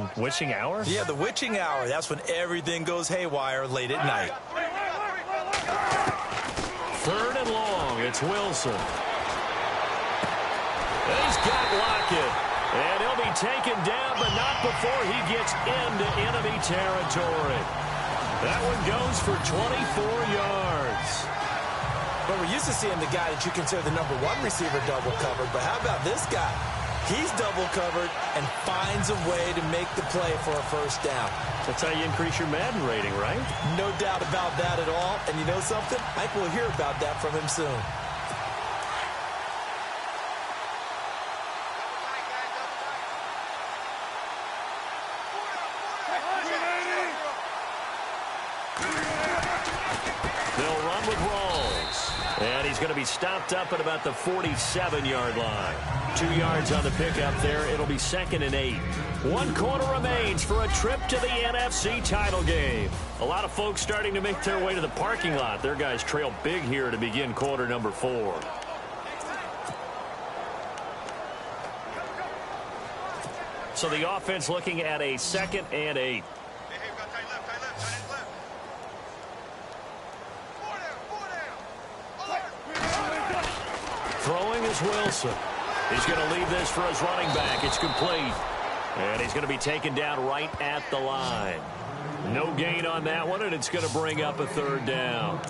hour? Yeah, the witching hour. That's when everything goes haywire late at night. 3rd and long. It's Wilson. He's got Lockett. And he'll be taken down, but not before he gets into enemy territory. That one goes for 24 yards. But we're used to seeing the guy that you consider the #1 receiver double covered. But how about this guy? He's double covered and finds a way to make the play for a first down. That's how you increase your Madden rating, right? No doubt about that at all. And you know something? I think we'll hear about that from him soon. They'll run with Rawls. And he's going to be stopped up at about the 47-yard line. 2 yards on the pickup there. It'll be 2nd and 8. 1 quarter remains for a trip to the NFC title game. A lot of folks starting to make their way to the parking lot. Their guys trail big here to begin quarter number 4. So the offense looking at a 2nd and 8. Throwing is Wilson. He's going to leave this for his running back. It's complete. And he's going to be taken down right at the line. No gain on that one, and it's going to bring up a 3rd down.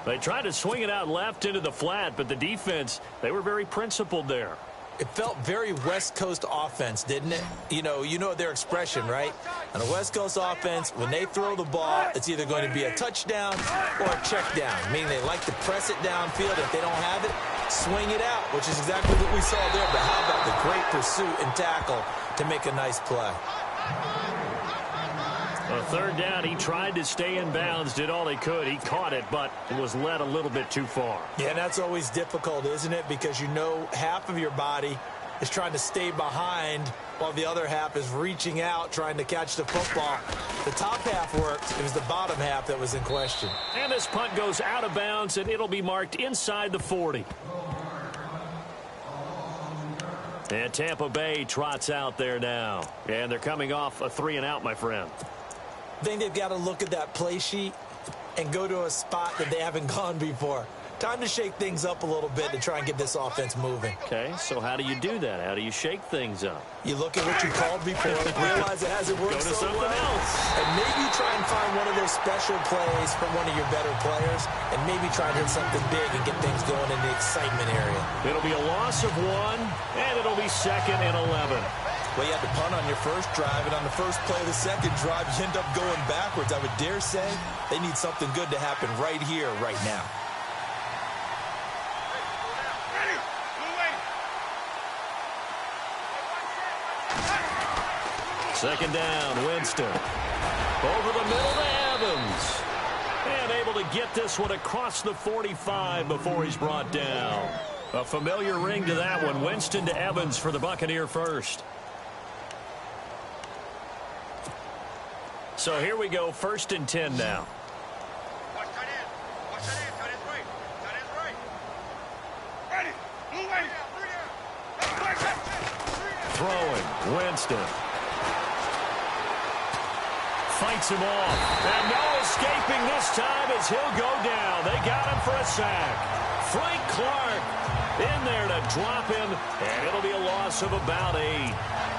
They tried to swing it out left into the flat, but the defense, they were very principled there. It felt very West Coast offense, didn't it? You know their expression, right? On a West Coast offense, when they throw the ball, it's either going to be a touchdown or a check down, meaning they like to press it downfield. If they don't have it, swing it out, which is exactly what we saw there. But how about the great pursuit and tackle to make a nice play? A 3rd down, he tried to stay in bounds, did all he could. He caught it, but it was led a little bit too far. Yeah, and that's always difficult, isn't it? Because you know half of your body is trying to stay behind while the other half is reaching out, trying to catch the football. The top half worked. It was the bottom half that was in question. And this punt goes out of bounds, and it'll be marked inside the 40. And Tampa Bay trots out there now. And they're coming off a 3 and out, my friend. I think they've got to look at that play sheet and go to a spot that they haven't gone before. Time to shake things up a little bit to try and get this offense moving. Okay, so how do you do that? How do you shake things up? You look at what you called before, realize it hasn't worked so well, and maybe try and find one of those special plays from one of your better players, and maybe try and hit something big and get things going in the excitement area. It'll be a loss of 1, and it'll be 2nd and 11. Well, you had to punt on your first drive, and on the first play of the second drive, you end up going backwards. I would dare say they need something good to happen right here, right now. Second down, Winston. Over the middle to Evans. And able to get this one across the 45 before he's brought down. A familiar ring to that one. Winston to Evans for the Buccaneer first. So here we go, 1st and 10 now. Throwing, Winston. Fights him off. And no escaping this time as he'll go down. They got him for a sack. Frank Clark in there to drop him, and it'll be a loss of about 8.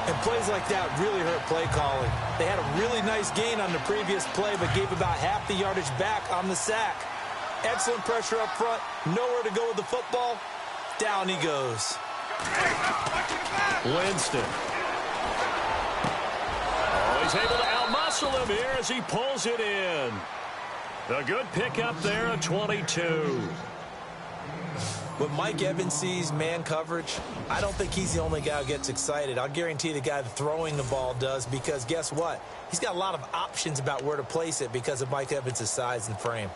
And plays like that really hurt play calling. They had a really nice gain on the previous play, but gave about half the yardage back on the sack. Excellent pressure up front. Nowhere to go with the football. Down he goes. Winston. Oh, he's able to outmuscle him here as he pulls it in. A good pickup there at 22. When Mike Evans sees man coverage, I don't think he's the only guy who gets excited. I'll guarantee the guy throwing the ball does, because guess what? He's got a lot of options about where to place it because of Mike Evans' size and frame.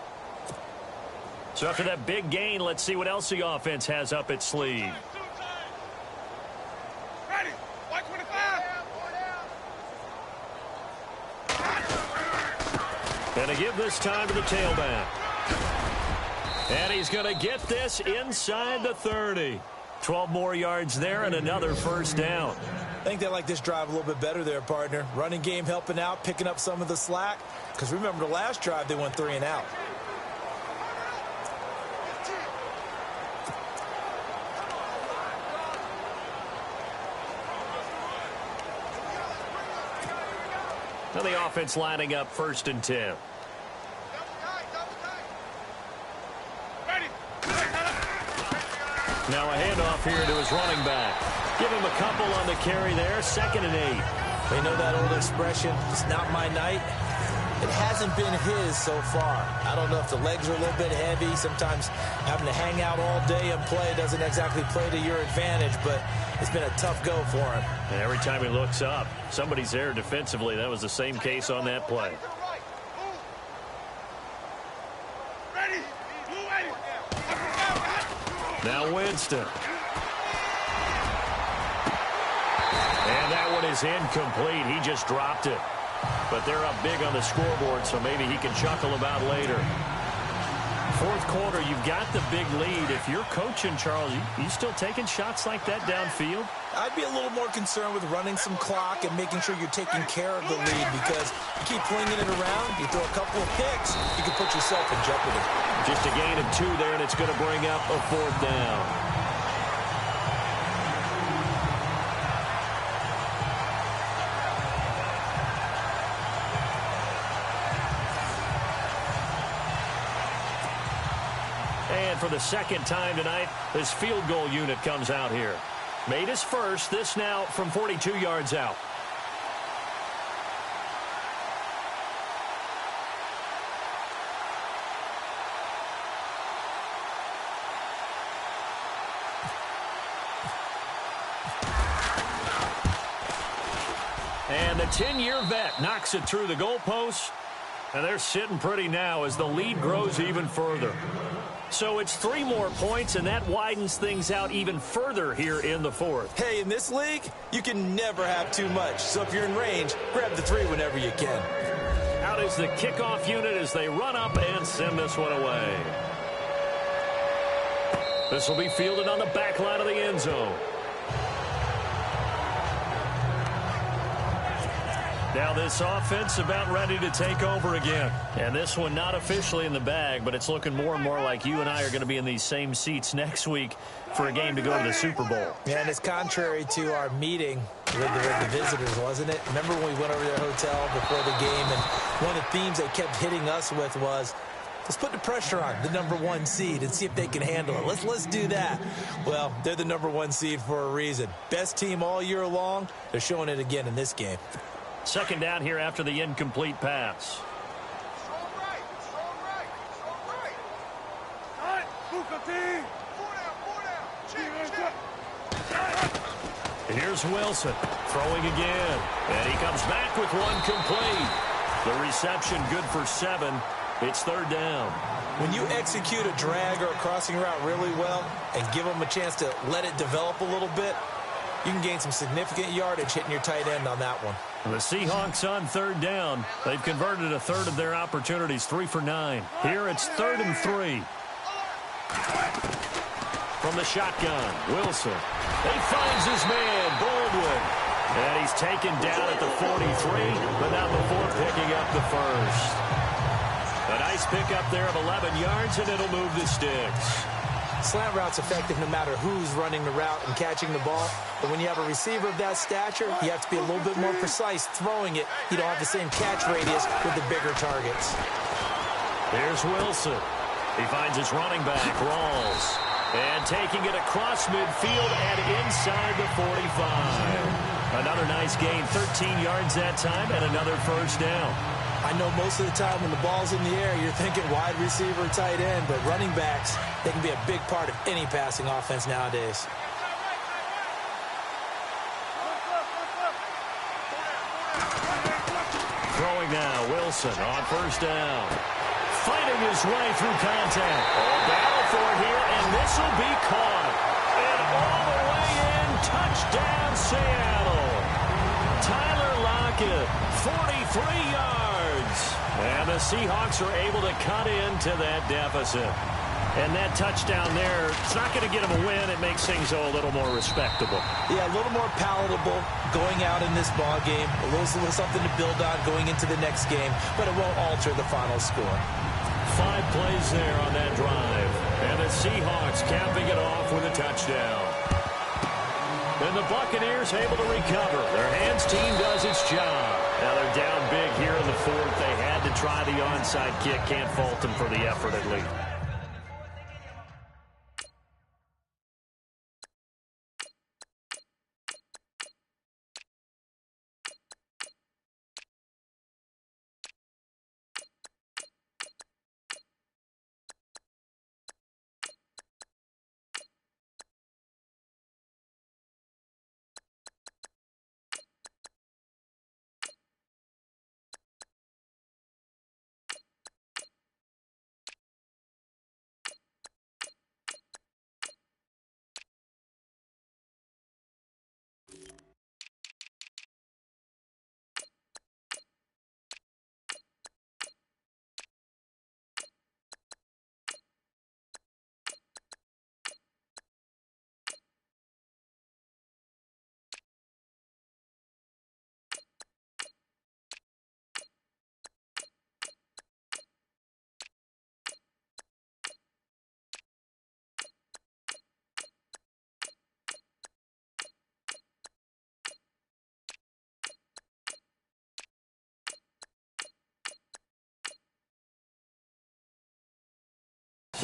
So after that big gain, let's see what else the offense has up its sleeve. Ready. White 25. And to give this time to the tailback. And he's going to get this inside the 30. 12 more yards there and another first down. I think they like this drive a little bit better there, partner. Running game helping out, picking up some of the slack. Because remember, the last drive they went 3 and out. Now the offense lining up 1st and 10. Now a handoff here to his running back. Give him a couple on the carry there. 2nd and 8. They know that old expression, it's not my night. It hasn't been his so far. I don't know if the legs are a little bit heavy. Sometimes having to hang out all day and play doesn't exactly play to your advantage, but it's been a tough go for him. And every time he looks up, somebody's there defensively. That was the same case on that play. Now Winston. And that one is incomplete. He just dropped it. But they're up big on the scoreboard, so maybe he can chuckle about later. 4th quarter, you've got the big lead. If you're coaching, Charles, you still taking shots like that downfield? I'd be a little more concerned with running some clock and making sure you're taking care of the lead, because you keep flinging it around, you throw a couple of picks, you can put yourself in jeopardy. Just a gain of 2 there, and it's going to bring up a 4th down. And for the 2nd time tonight, this field goal unit comes out here. Made his first, this now from 42 yards out. And the 10-year vet knocks it through the goalposts. And they're sitting pretty now as the lead grows even further. So it's 3 more points, and that widens things out even further here in the 4th. Hey, in this league, you can never have too much. So if you're in range, grab the 3 whenever you can. Out is the kickoff unit as they run up and send this one away. This will be fielded on the back line of the end zone. Now this offense about ready to take over again. And this one not officially in the bag, but it's looking more and more like you and I are going to be in these same seats next week for a game to go to the Super Bowl. Yeah, and it's contrary to our meeting with the visitors, wasn't it? Remember when we went over to the hotel before the game, and one of the themes they kept hitting us with was, let's put the pressure on the #1 seed and see if they can handle it. Let's do that. Well, they're the #1 seed for a reason. Best team all year long. They're showing it again in this game. 2nd down here after the incomplete pass. Here's Wilson throwing again. And he comes back with one complete. The reception good for 7. It's 3rd down. When you execute a drag or a crossing route really well and give them a chance to let it develop a little bit, you can gain some significant yardage hitting your tight end on that one. The Seahawks on 3rd down. They've converted 1/3 of their opportunities, 3 for 9. Here it's 3rd and 3. From the shotgun, Wilson. He finds his man, Baldwin. And he's taken down at the 43, but not before picking up the 1st. A nice pickup there of 11 yards, and it'll move the sticks. Slant route's effective no matter who's running the route and catching the ball. But when you have a receiver of that stature, you have to be a little bit more precise throwing it. You don't have the same catch radius with the bigger targets. Here's Wilson. He finds his running back, Rawls. And taking it across midfield and inside the 45. Another nice gain, 13 yards that time, and another 1st down. I know most of the time when the ball's in the air, you're thinking wide receiver, tight end, but running backs, they can be a big part of any passing offense nowadays. Throwing now, Wilson on 1st down. Fighting his way through contact. Battle for it here, and this will be caught. And all the way in, touchdown Seattle. Tyler Lockett, 43 yards. And the Seahawks are able to cut into that deficit. And that touchdown there, it's not going to get them a win. It makes things a little more respectable. Yeah, a little more palatable going out in this ball game. A little something to build on going into the next game, but it won't alter the final score. 5 plays there on that drive. And the Seahawks capping it off with a touchdown. And the Buccaneers able to recover. Their hands team does its job. Now they're down big here in the 4th. They had to try the onside kick. Can't fault them for the effort at least.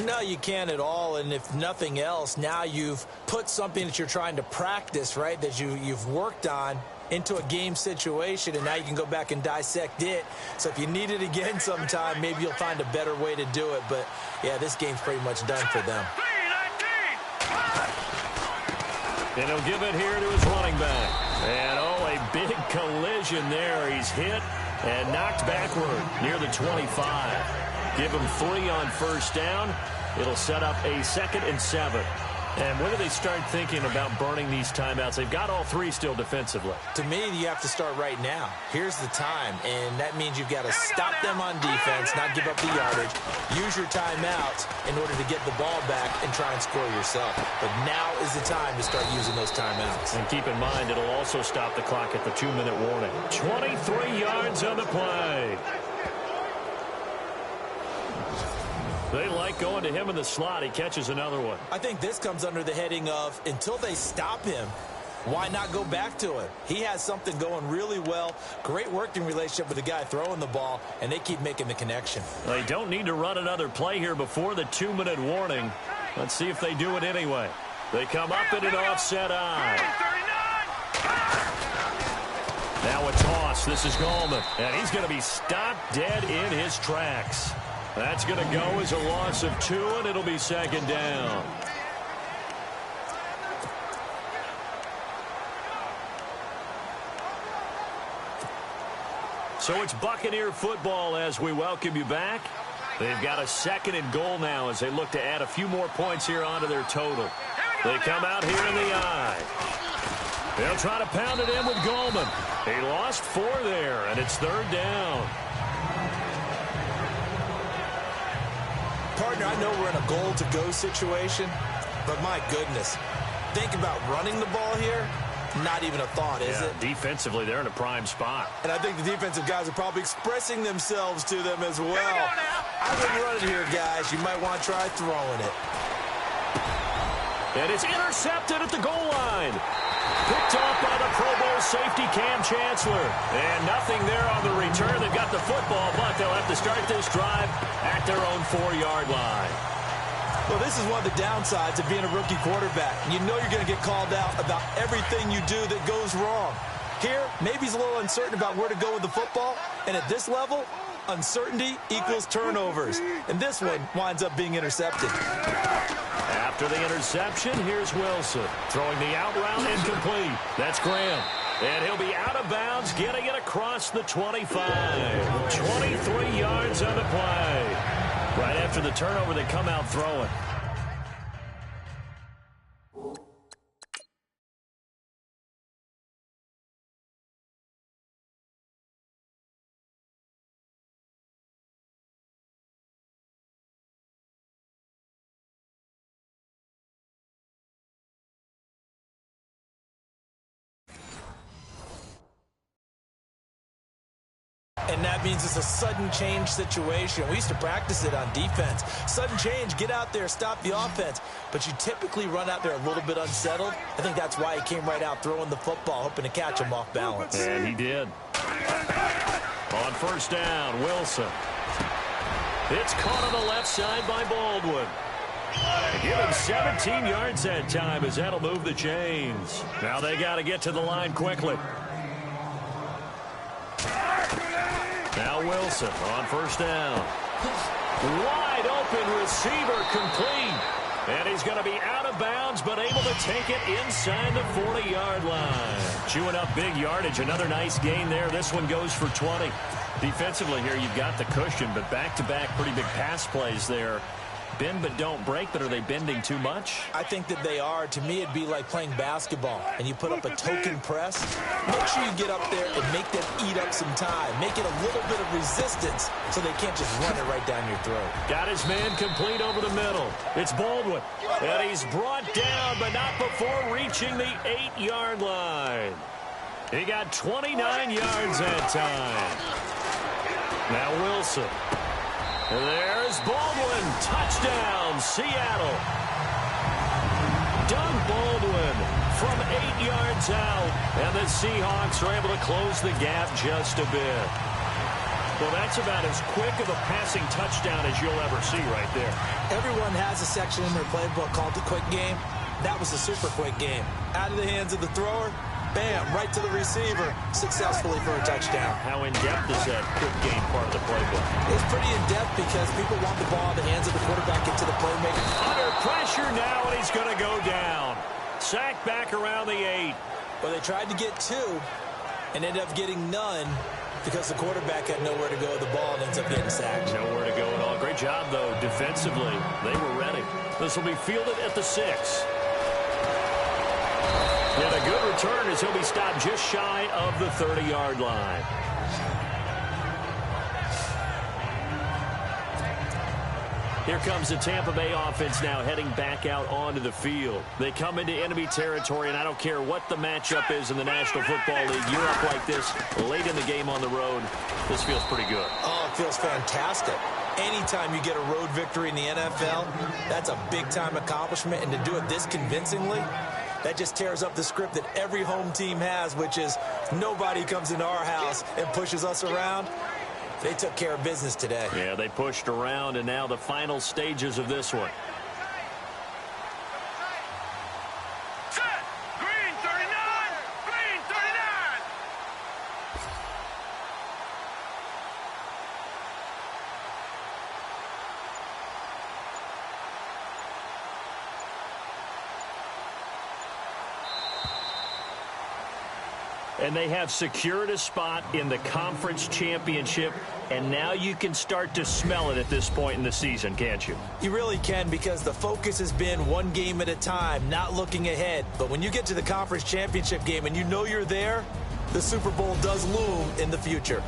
No, you can't at all, and if nothing else, now you've put something that you're trying to practice, right, that you've worked on into a game situation, and now you can go back and dissect it. So if you need it again sometime, maybe you'll find a better way to do it. But, yeah, this game's pretty much done for them. And he'll give it here to his running back. And, oh, a big collision there. He's hit and knocked backward near the 25. Give him 3 on first down. It'll set up a 2nd and 7. And when do they start thinking about burning these timeouts? They've got all 3 still defensively. To me, you have to start right now. Here's the time, and that means you've got to stop them on defense, not give up the yardage, use your timeouts in order to get the ball back and try and score yourself. But now is the time to start using those timeouts. And keep in mind, it'll also stop the clock at the 2-minute warning. 23 yards on the play. They like going to him in the slot. He catches another one. I think this comes under the heading of, until they stop him, why not go back to him? He has something going really well. Great working relationship with the guy throwing the ball, and they keep making the connection. They don't need to run another play here before the 2-minute warning. Let's see if they do it anyway. They come up in an offset eye. Now a toss. This is Goldman, and he's going to be stopped dead in his tracks. That's going to go as a loss of 2, and it'll be 2nd down. So it's Buccaneer football as we welcome you back. They've got a 2nd and goal now as they look to add a few more points here onto their total. They come out here in the eye. They'll try to pound it in with Goldman. He lost 4 there, and it's 3rd down. Partner, I know we're in a goal-to-go situation, but my goodness, think about running the ball here. Not even a thought, is it? Defensively, they're in a prime spot. And I think the defensive guys are probably expressing themselves to them as well. I wouldn't run it here, guys. You might want to try throwing it. And it's intercepted at the goal line. Picked off by the Pro Bowl safety Cam Chancellor. And nothing there on the return. They've got the football, but they'll have to start this drive at their own 4-yard line. Well, this is one of the downsides of being a rookie quarterback. You know you're going to get called out about everything you do that goes wrong. Here, maybe he's a little uncertain about where to go with the football. And at this level, uncertainty equals turnovers. And this one winds up being intercepted. After the interception, here's Wilson. Throwing the out route incomplete. That's Graham. And he'll be out of bounds, getting it across the 25. 23 yards on the play. Right after the turnover, they come out throwing. And that means it's a sudden change situation. We used to practice it on defense. Sudden change, get out there, stop the offense. But you typically run out there a little bit unsettled. I think that's why he came right out throwing the football, hoping to catch him off balance. And he did. On first down, Wilson. It's caught on the left side by Baldwin. Give him 17 yards that time as that'll move the chains. Now they got to get to the line quickly. Now Wilson on first down. Wide open receiver complete. And he's going to be out of bounds, but able to take it inside the 40-yard line. Chewing up big yardage. Another nice gain there. This one goes for 20. Defensively here, you've got the cushion, but back-to-back pretty big pass plays there. Bend but don't break, but are they bending too much? I think that they are. To me, it'd be like playing basketball, and you put up a token press. Make sure you get up there and make them eat up some time. Make it a little bit of resistance so they can't just run it right down your throat. Got his man complete over the middle. It's Baldwin, and he's brought down, but not before reaching the 8-yard line. He got 29 yards that time. Now Wilson. There's Baldwin. Touchdown, Seattle. Doug Baldwin from 8 yards out. And the Seahawks are able to close the gap just a bit. Well, that's about as quick of a passing touchdown as you'll ever see right there. Everyone has a section in their playbook called the quick game. That was a super quick game. Out of the hands of the thrower, bam, right to the receiver, successfully for a touchdown. How in-depth is that quick game part of the playbook? It's pretty in-depth because people want the ball in the hands of the quarterback into the playmaker. Under pressure now, and he's going to go down. Sacked back around the 8. Well, they tried to get 2 and ended up getting none because the quarterback had nowhere to go with the ball and ends up getting sacked. Nowhere to go at all. Great job, though, defensively. They were ready. This will be fielded at the 6. And a good return as he'll be stopped just shy of the 30-yard line. Here comes the Tampa Bay offense now heading back out onto the field. They come into enemy territory, and I don't care what the matchup is in the National Football League. You're up like this late in the game on the road. This feels pretty good. Oh, it feels fantastic. Anytime you get a road victory in the NFL, that's a big-time accomplishment. And to do it this convincingly, that just tears up the script that every home team has, which is nobody comes into our house and pushes us around. They took care of business today. Yeah, they pushed around, and now the final stages of this one. Set. Green 39. Green 39. And they have secured a spot in the conference championship, and now you can start to smell it at this point in the season, can't you? You really can, because the focus has been one game at a time, not looking ahead. But when you get to the conference championship game and you know you're there, the Super Bowl does loom in the future.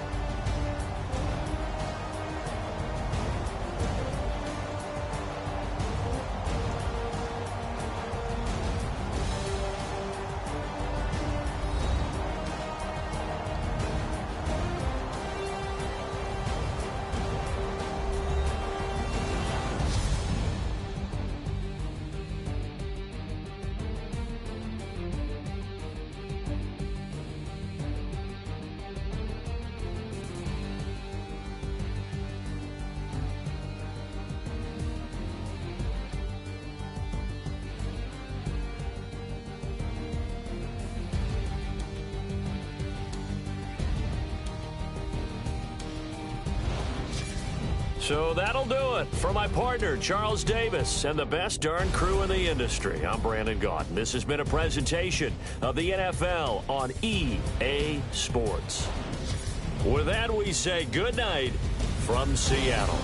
So that'll do it. For my partner, Charles Davis, and the best darn crew in the industry, I'm Brandon Gaudin. This has been a presentation of the NFL on EA Sports. With that, we say good night from Seattle.